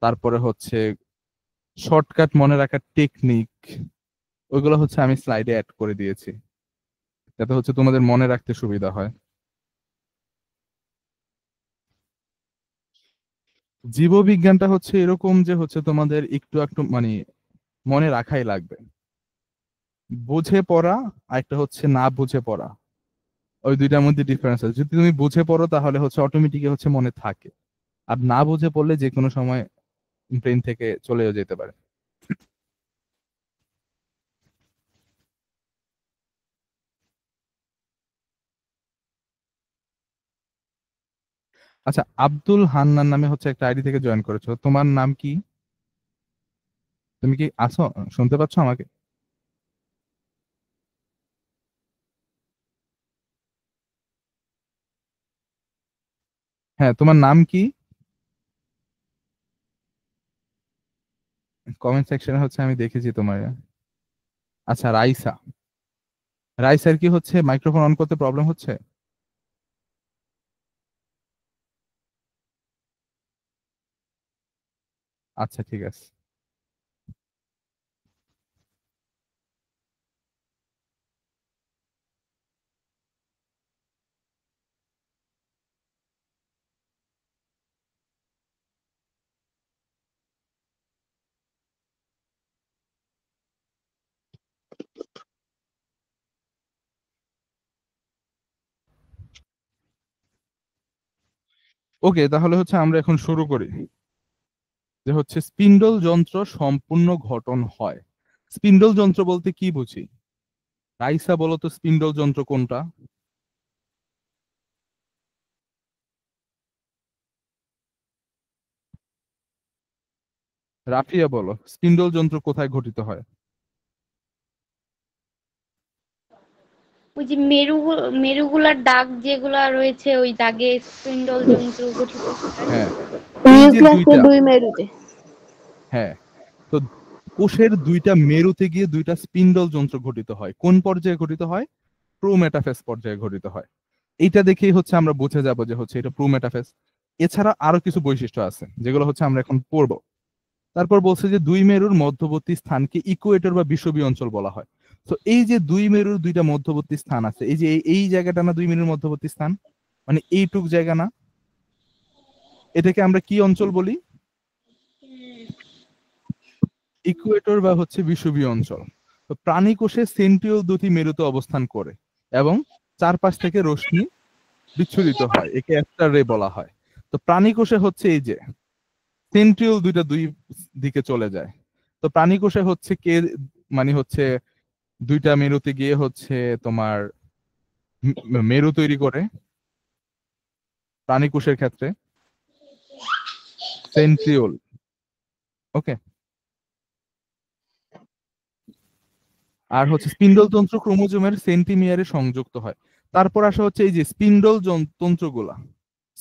তারপরে হচ্ছে শর্টকাট মনে রাখার টেকনিক, ওইগুলো হচ্ছে আমি স্লাইডে অ্যাড করে দিয়েছি যাতে হচ্ছে তোমাদের মনে রাখতে সুবিধা হয়। জীববিজ্ঞানটা হচ্ছে এরকম যে হচ্ছে তোমাদের একটু একটু মানে মনে রাখাই লাগবে। বুঝে পড়া আর একটা হচ্ছে না বুঝে পড়া, ওই দুইটার মধ্যে ডিফারেন্স আছে। যদি তুমি বুঝে পড়ো তাহলে হচ্ছে অটোমেটিক হচ্ছে মনে থাকে, আর না বুঝে পড়লে যে কোনো সময় ব্রেন থেকে চলেও যেতে পারে। আচ্ছা, আব্দুল হান্নান নামে হচ্ছে একটা আইডি থেকে জয়েন করেছো, তোমার নাম কি? তুমি কি আছো, শুনতে পাচ্ছ আমাকে? হ্যাঁ, তোমার নাম কি? কমেন্ট সেকশনে হচ্ছে আমি দেখেছি তোমার। আচ্ছা, রাইসা। রাইসার কি হচ্ছে মাইক্রোফোন অন করতে প্রবলেম হচ্ছে? আচ্ছা, ঠিক আছে। ওকে, তাহলে হচ্ছে আমরা এখন শুরু করি যে হচ্ছে স্পিন্ডল যন্ত্র সম্পূর্ণ গঠন হয়। স্পিন্ডল যন্ত্র বলতে কি বুঝি? রাইসা বলো তো স্পিন্ডল যন্ত্র কোনটা? রাফিয়া বলো, স্পিন্ডল যন্ত্র কোথায় ঘটিত হয়? ওই যে মেরুগুলার দাগ যেগুলা রয়েছে ওই দাগে স্পিন্ডল যন্ত্র গঠিত হয়। হ্যাঁ, এই যে নিউক্লিয়াসের দুইটা, দুই মেরুতে। হ্যাঁ, তো কোষের দুইটা মেরুতে গিয়ে দুইটা স্পিন্ডল যন্ত্র ঘটিত হয়। কোন পর্যায়ে ঘটিত হয়? প্রোমেটাফেজ পর্যায়ে ঘটিত হয়। এইটা দেখেই হচ্ছে আমরা বুঝে যাব যে হচ্ছে এটা প্রোমেটাফেজ। এছাড়া আরো কিছু বৈশিষ্ট্য আছে যেগুলো হচ্ছে আমরা এখন পড়বো। তারপর বলছে যে দুই মেরুর মধ্যবর্তী স্থানকে ইকুয়েটর বা বিষুবীয় অঞ্চল বলা হয়। তো এই যে দুই মেরুর দুইটা মধ্যবর্তী স্থান আছে, এই যে এই জায়গাটা না দুই মেরুর মধ্যবর্তী স্থান, মানে এইটুক জায়গা না, এটাকে আমরা কি অঞ্চল বলি? ইকুয়েটর বা হচ্ছে বিষুবীয় অঞ্চল। তো প্রাণী কোষে সেন্ট্রিওল দুটি মেরুতে অবস্থান করে এবং চারপাশ থেকে রশ্মি বিচ্ছুরিত হয়, একে একটা রে বলা হয়। তো প্রাণী কোষে হচ্ছে এই যে সেন্ট্রিওল দুইটা দুই দিকে চলে যায়। তো প্রাণী কোষে হচ্ছে কে, মানে হচ্ছে দুইটা মেরুতে গিয়ে হচ্ছে তোমার মেরু তৈরি করে প্রাণী কোষের ক্ষেত্রে সেন্ট্রিওল। ওকে, আর হচ্ছে স্পিন্ডল তন্ত্র ক্রোমোজোমের সেন্টিমিয়ারে সংযুক্ত হয়। তারপর আসা হচ্ছে এই যে স্পিন্ডল তন্ত্রগুলা।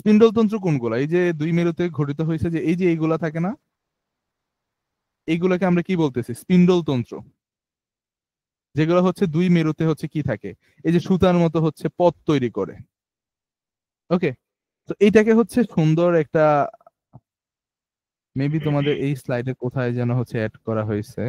স্পিন্ডল তন্ত্র কোনগুলা? এই যে দুই মেরুতে ঘটিত হয়েছে যে এই যে এইগুলা থাকে না, এইগুলাকে আমরা কি বলতেছি? স্পিন্ডল তন্ত্র। যেগুলো হচ্ছে দুই মেরুতে হচ্ছে কি থাকে, এই যে সুতার মতো হচ্ছে পথ তৈরি করে। ওকে, তো এইটাকে হচ্ছে সুন্দর একটা, মেবি তোমাদের এই স্লাইডে কোথায় যেন হচ্ছে অ্যাড করা হয়েছে,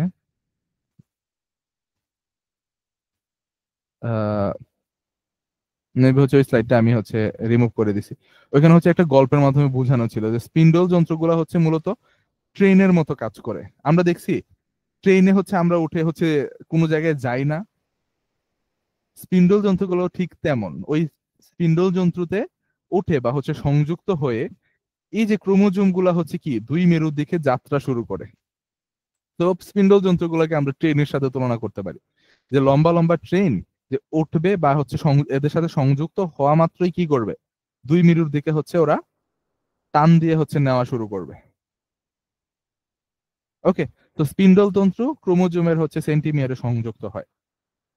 মেবি হচ্ছে ওই স্লাইডটা আমি হচ্ছে রিমুভ করে দিছি। ওইখানে হচ্ছে একটা গল্পের মাধ্যমে বোঝানো ছিল যে স্পিন্ডল যন্ত্রগুলো হচ্ছে মূলত ট্রেনের মতো কাজ করে। আমরা দেখছি ট্রেনে হচ্ছে আমরা উঠে হচ্ছে কোনো জায়গায় যাই না, স্পিন্ডল যন্ত্রগুলো ঠিক তেমন। ওই স্পিন্ডল যন্ত্রতে উঠে বা হচ্ছে সংযুক্ত হয়ে এই যে ক্রোমোজোম গুলা হচ্ছে কি দুই মেরুর দিকে যাত্রা শুরু করে। তো স্পিন্ডল যন্ত্রগুলোকে আমরা ট্রেনের সাথে তুলনা করতে পারি, যে লম্বা লম্বা ট্রেন যে উঠবে বা হচ্ছে এদের সাথে সংযুক্ত হওয়া মাত্রই কি করবে, দুই মেরুর দিকে হচ্ছে ওরা টান দিয়ে হচ্ছে নেওয়া শুরু করবে। ওকে, তো স্পিন্ডল তন্ত্র ক্রোমোজোমের হচ্ছে সেন্টিমিয়ারে সংযুক্ত হয়,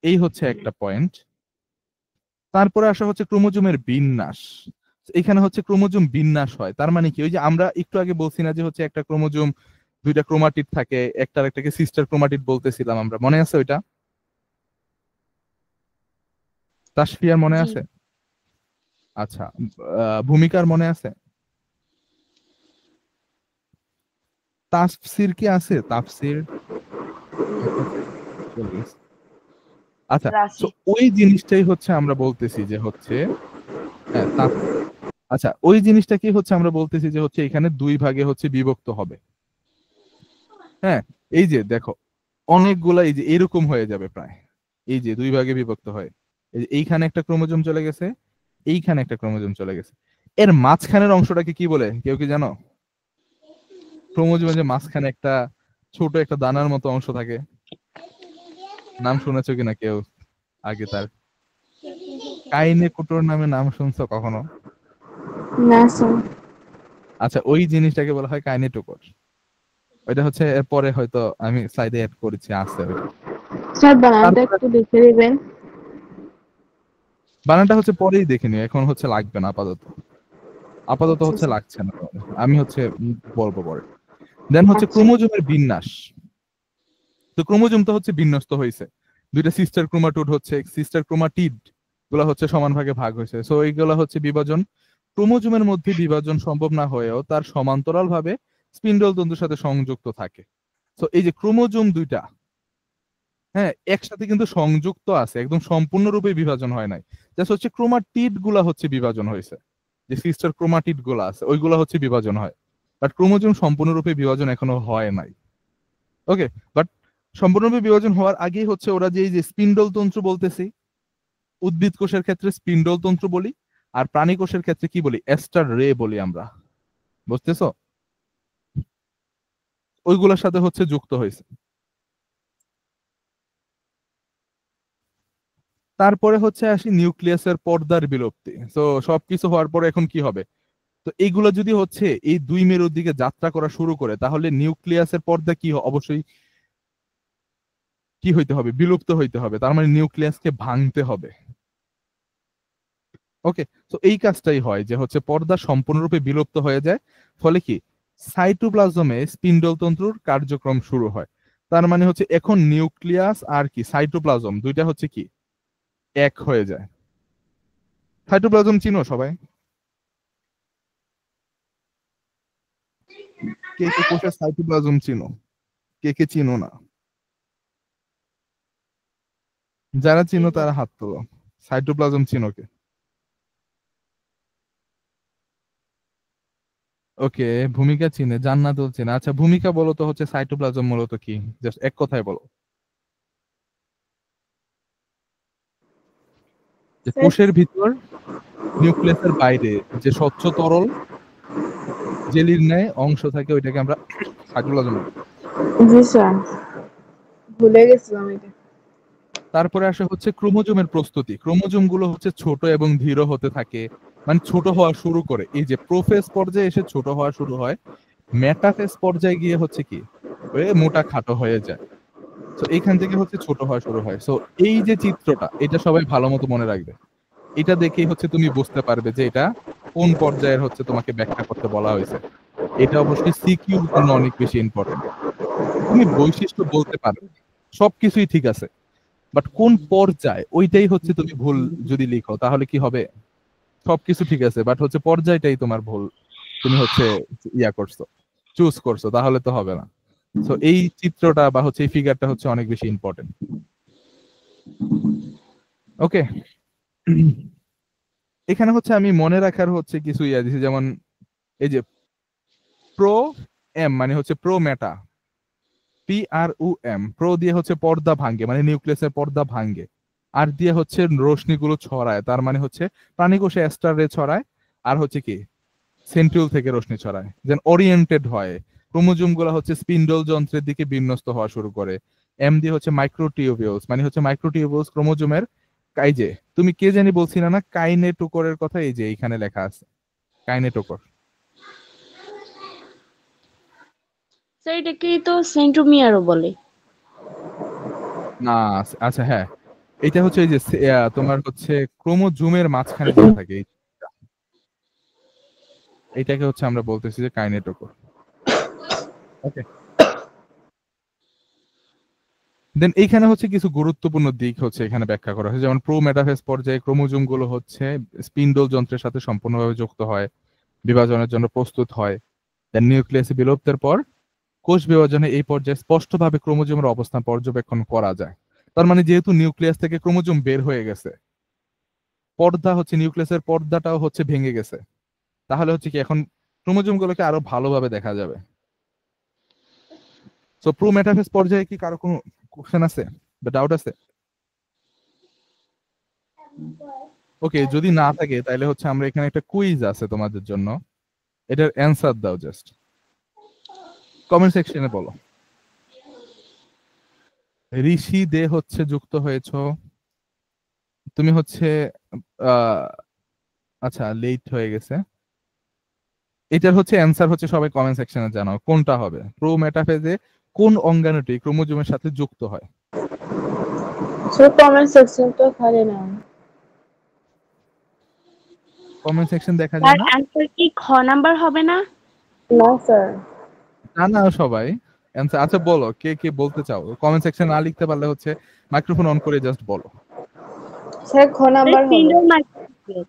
এই হচ্ছে একটা পয়েন্ট। তারপরে আসা হচ্ছে ক্রোমোজোমের বিন্যাস। এখানে হচ্ছে ক্রোমোজোম বিন্যাস হয়, তার মানে কি? ওই যে আমরা একটু আগে বলছি না যে হচ্ছে একটা ক্রোমোজোম দুইটা ক্রোমাটিড থাকে, একটার একটাকে সিস্টার ক্রোমাটিড বলতেছিলাম আমরা, মনে আছে ওইটা? তাসফিয়ার মনে জি। আছে? আচ্ছা, ভূমিকার মনে আছে? তাফসির কি আছে? তাফসির চলে গেছে। আচ্ছা, তো রাশি। ওই জিনিসটাই হচ্ছে আমরা বলতেছি যে হচ্ছে, হ্যাঁ আচ্ছা, ওই জিনিসটা কি হচ্ছে আমরা বলতেছি যে হচ্ছে এখানে দুই ভাগে হচ্ছে বিভক্ত হবে। হ্যাঁ, এই যে দেখো অনেকগুলা এই যে এরকম হয়ে যাবে প্রায়, এই যে দুই ভাগে বিভক্ত হয়। এই যে এইখানে একটা ক্রোমোজোম চলে গেছে, এইখানে একটা ক্রোমোজোম চলে গেছে। এর মাঝখানের অংশটাকে কি বলে কেউ কি জানো? ক্রোমোজোমের যে মাঝখানে একটা ছোট একটা দানার মতো অংশ থাকে, নাম শুনেছো কিনা কেউ আগে তার? কাইনেকুটোর নামে নাম শুনছো কখনো? না স্যার। আচ্ছা, ওই জিনিসটাকে বলা হয় কাইনেটোকোর। ওইটা হচ্ছে পরে হয়তো আমি স্লাইডে অ্যাড করেছি, আছে ওইটা। স্যার বানানটা তারপরে একটু দেখে দিবেন। বানানটা হচ্ছে পরেই দেখে নিও, এখন হচ্ছে লাগবে না আপাতত। আপাতত আচ্ছা হচ্ছে স্যার। লাগছে না, আমি হচ্ছে বলবো পরে। দেন হচ্ছে আচ্ছা। ক্রোমোজোমের বিন্যাস। তো ক্রোমোজোম তো হচ্ছে বিন্যস্ত হয়েছে, দুইটা সিস্টার ক্রোমাটোড হচ্ছে, সিস্টার ক্রোমাটিড গুলা হচ্ছে সমান ভাগে ভাগ হয়েছে। সো এইগুলা হচ্ছে বিভাজন, ক্রোমোজোমের মধ্যে বিভাজন সম্ভব না হয়েও তার সমান্তরাল ভাবে স্পিন্ডল তন্তুর সাথে সংযুক্ত থাকে। তো এই যে ক্রোমোজোম দুইটা, হ্যাঁ, একসাথে কিন্তু সংযুক্ত আছে, একদম সম্পূর্ণরূপে বিভাজন হয় নাই। জাস্ট হচ্ছে ক্রোমাটিড গুলা হচ্ছে বিভাজন হয়েছে, যে সিস্টার ক্রোমাটিড গুলা আছে ওইগুলা হচ্ছে বিভাজন হয়, বাট ক্রোমোজোম সম্পূর্ণরূপে বিভাজন এখনো হয় নাই। ওকে, বাট সম্পূর্ণরূপে বিভাজন হওয়ার আগেই হচ্ছে ওরা যে এই যে স্পিন্ডল তন্ত্র বলতেছি, উদ্ভিদ কোষের ক্ষেত্রে স্পিন্ডল তন্ত্র বলি, আর প্রাণী কোষের ক্ষেত্রে কি বলি? এস্টার রে বলি আমরা, বুঝতেছো? ওইগুলোর সাথে হচ্ছে যুক্ত হয়েছে। তারপরে হচ্ছে আসি নিউক্লিয়াসের পর্দার বিলুপ্তি। তো সবকিছু হওয়ার পরে এখন কি হবে? তো এইগুলো যদি হচ্ছে এই দুই মেরুর দিকে যাত্রা করা শুরু করে, তাহলে নিউক্লিয়াসের পর্দা কি অবশ্যই কি হইতে হবে, বিলুপ্ত হইতে হবে। তার মানে নিউক্লিয়াসকে ভাঙতে হবে। ওকে, তো এই কাজটাই হয় যে হচ্ছে পর্দা সম্পূর্ণরূপে বিলুপ্ত হয়ে যায়, ফলে কি সাইটোপ্লাজমে স্পিন্ডল তন্তুর কার্যক্রম শুরু হয়। তার মানে হচ্ছে এখন নিউক্লিয়াস আর কি সাইটোপ্লাজম দুইটা হচ্ছে কি এক হয়ে যায়। সাইটোপ্লাজম চিনো সবাই? কে কে কোষের সাইটোপ্লাজম চিনো, কে কে চিনো না? যারা চিনো তারা হাত তোলো। সাইটোপ্লাজম চিনো কে? ওকে, ভূমিকা চিনে, জান্নাতুল চিনে। আচ্ছা ভূমিকা বলো তো হচ্ছে সাইটোপ্লাজম মূলত কি, জাস্ট এক কথায় বলো। যে স্যার কোষের ভিতর নিউক্লিয়াসের বাইরে যে স্বচ্ছ তরল জেলির ন্যায় অংশ থাকে, ওইটাকে আমরা সাইটোপ্লাজম বলি। জি স্যার, ভুলে গেছিলাম এটা। তারপরে আসে হচ্ছে ক্রোমোজোমের প্রস্তুতি। ক্রোমোজোম গুলো হচ্ছে ছোট এবং ধীর হতে থাকে, মানে ছোট হওয়া শুরু করে। এই যে প্রোফেজ পর্যায়ে এসে ছোট হওয়া শুরু হয়, মেটাফেজ পর্যায়ে গিয়ে হচ্ছে কি ওই মোটা খাটো হয়ে যায়। তো এইখান থেকে হচ্ছে ছোট হওয়া শুরু হয়। সো এই যে চিত্রটা, এটা সবাই ভালো মতো মনে রাখবে। এটা দেখেই হচ্ছে তুমি বুঝতে পারবে যে এটা কোন পর্যায়ের হচ্ছে তোমাকে ব্যাখ্যা করতে বলা হয়েছে। এটা অবশ্যই সিকিউর জন্য অনেক বেশি ইম্পর্টেন্ট। তুমি বৈশিষ্ট্য বলতে পারবে, সবকিছুই ঠিক আছে, বাট কোন পর্যায় ওইটাই হচ্ছে তুমি ভুল যদি লিখো, তাহলে কি হবে? সবকিছু ঠিক আছে বাট হচ্ছে পর্যায়টাই তোমার ভুল, তুমি হচ্ছে ইয়া করছো, চুজ করছো, তাহলে তো হবে না। সো এই চিত্রটা বা হচ্ছে এই ফিগারটা হচ্ছে অনেক বেশি ইম্পর্টেন্ট। ওকে, এখানে হচ্ছে আমি মনে রাখার হচ্ছে কিছু ইয়া দিছি, যেমন এই যে প্রো এম মানে হচ্ছে প্রো মেটা, PROM, প্রো দিয়ে হচ্ছে পর্দা ভাঙ্গে, মানে নিউক্লিয়াসের পর্দা ভাঙ্গে। আর দিয়ে হচ্ছে রশ্মিগুলো ছড়ায়, তার মানে হচ্ছে প্রাণীকোষে অ্যাস্টার রে ছড়ায়, আর হচ্ছে কি সেন্ট্রিওল থেকে রশ্মি ছড়ায়, যেন ওরিয়েন্টেড হয়। ক্রোমোজোম গুলো হচ্ছে স্পিন্ডল যন্ত্রের দিকে বিন্যস্ত হওয়া শুরু করে। এম দিয়ে হচ্ছে মাইক্রোটিউবিউলস, মানে হচ্ছে মাইক্রোটিউবিউলস ক্রোমোজোমের এই যে তুমি কে জানি বলছিল না কাইনেটোকোরের কথা, এই যে এইখানে লেখা আছে কাইনেটোকোর। স্যার এটাকে তো সেন্ট্রোমিয়ারও বলে। না, আচ্ছা হ্যাঁ, এটা হচ্ছে এই যে তোমার হচ্ছে ক্রোমোজোমের মাঝখানে যেটা থাকে এইটাকে হচ্ছে আমরা বলতেছি যে কাইনেটোকোর। ওকে, দেন এইখানে হচ্ছে কিছু গুরুত্বপূর্ণ দিক হচ্ছে এখানে ব্যাখ্যা করা হয়েছে, যেমন প্রো মেটাফেজ পর্যায়ে ক্রোমোজোম গুলো হচ্ছে স্পিন্ডল যন্ত্রের সাথে সম্পূর্ণভাবে যুক্ত হয়, বিভাজনের জন্য প্রস্তুত হয়। দেন নিউক্লিয়াসে বিলুপ্তের পর কোষ বিভাজনে এই পর্যায়ে স্পষ্টভাবে ক্রোমোজোমের অবস্থান পর্যবেক্ষণ করা যায়। তার মানে যেহেতু নিউক্লিয়াস থেকে ক্রোমোজোম বের হয়ে গেছে, পর্দা হচ্ছে নিউক্লিয়াসের পর্দাটাও হচ্ছে ভেঙে গেছে, তাহলে হচ্ছে কি এখন ক্রোমোজোম গুলোকে আরো ভালোভাবে দেখা যাবে। সো প্রো মেটাফেজ পর্যায়ে কি কারো কোনো কোশ্চেন আছে বা ডাউট আছে? ওকে, যদি না থাকে তাহলে হচ্ছে আমরা এখানে একটা কুইজ আছে তোমাদের জন্য, এটার অ্যান্সার দাও, জাস্ট কমেন্ট সেকশনে বলো। ঋষি দে হচ্ছে যুক্ত হয়েছো, তুমি হচ্ছে আচ্ছা লেট হয়ে গেছে। এটার হচ্ছে অ্যান্সার হচ্ছে সবাই কমেন্ট সেকশনে জানাও কোনটা হবে। প্রো মেটাফেজে কোন অঙ্গাণুটি ক্রোমোজোমের সাথে যুক্ত হয়? স্যার কমেন্ট সেকশনটা খালি না। কমেন্ট সেকশন দেখা যায় স্যার না? অ্যান্সার কি খ নাম্বার হবে না? না স্যার, না সবাই অ্যান্সার। আচ্ছা বলো কে কে বলতে চাও, কমেন্ট সেকশন না লিখতে পারলে হচ্ছে মাইক্রোফোন অন করে জাস্ট বলো। স্যার খ নাম্বার হবে। Spindle microtubule.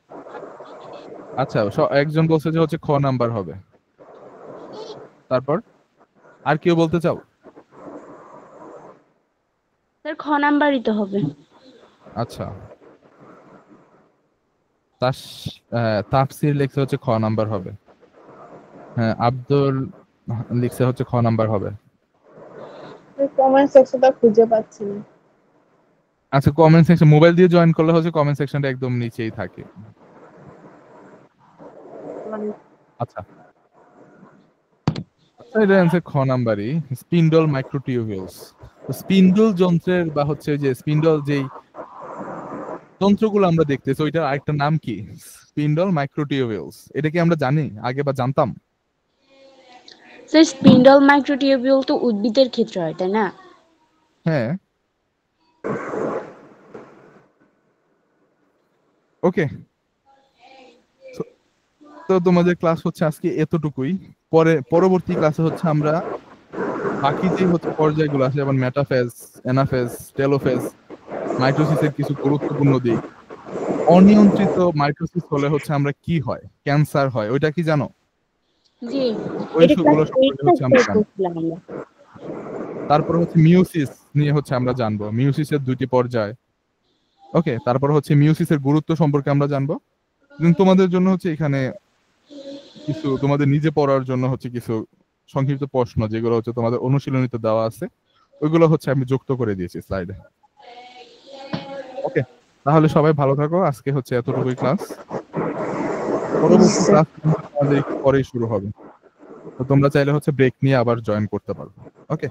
আচ্ছা একজন বলছে যে হচ্ছে খ নাম্বার হবে, তারপর আর কেউ বলতে চাও? স্যার খ নাম্বারই তো হবে। আচ্ছা, তাফসির লিখছে হচ্ছে খ নাম্বার হবে। হ্যাঁ, আব্দুল লিখছে হচ্ছে খ নাম্বার হবে। কমেন্ট সেকশনটা খুঁজে পাচ্ছি না। আচ্ছা কমেন্ট সেকশন মোবাইল দিয়ে জয়েন করলে হচ্ছে কমেন্ট সেকশনটা একদম নিচেই থাকে। আচ্ছা এটা অ্যান্সার খ নাম্বারই, স্পিন্ডল মাইক্রোটিউবিউলস। স্পিন্ডল যন্ত্রের বা হচ্ছে যে স্পিন্ডল যেই তন্ত্রগুলো আমরা দেখতেছি, ওইটার আরেকটা নাম কি? Spindle microtubules. এটা কি আমরা জানি আগে বা জানতাম? স্যার স্পিন্ডল মাইক্রোটিউবিউল তো উদ্ভিদের ক্ষেত্রে হয় তাই না? হ্যাঁ, ওকে। তো তোমাদের ক্লাস হচ্ছে আজকে এতটুকুই। পরবর্তী ক্লাসে হচ্ছে আমরা বাকি যে হচ্ছে পর্যায়গুলো আছে, যেমন মেটাফেজ, অ্যানাফেজ, টেলোফেজ, মাইটোসিসের কিছু গুরুত্বপূর্ণ দিক, অনিয়ন্ত্রিত মাইটোসিস হলে হচ্ছে আমরা কি হয়, ক্যান্সার হয়, ওইটা কি জানো? জি, ওই এটা গুলো ক্লাস সম্পর্কে 8 হচ্ছে আমরা জানবো। করছিলাম আমরা। তারপর হচ্ছে মিউসিস নিয়ে হচ্ছে আমরা জানবো, মিউসিসের 2টি পর্যায়। ওকে, তারপর হচ্ছে মিউসিসের গুরুত্ব সম্পর্কে আমরা জানবো। এবং তোমাদের জন্য হচ্ছে এখানে কিছু তোমাদের নিজে পড়ার জন্য হচ্ছে কিছু সংক্ষিপ্ত প্রশ্ন, যেগুলো হচ্ছে তোমাদের অনুশীলনীতে দেওয়া আছে, ওইগুলো হচ্ছে আমি যুক্ত করে দিয়েছি স্লাইডে। ওকে, তাহলে সবাই ভালো থাকো। আজকে হচ্ছে এতটুকুই ক্লাস। পরবর্তী ক্লাস আমাদের একটু পরেই শুরু হবে, তো তোমরা চাইলে হচ্ছে ব্রেক নিয়ে আবার জয়েন করতে পারো। ওকে।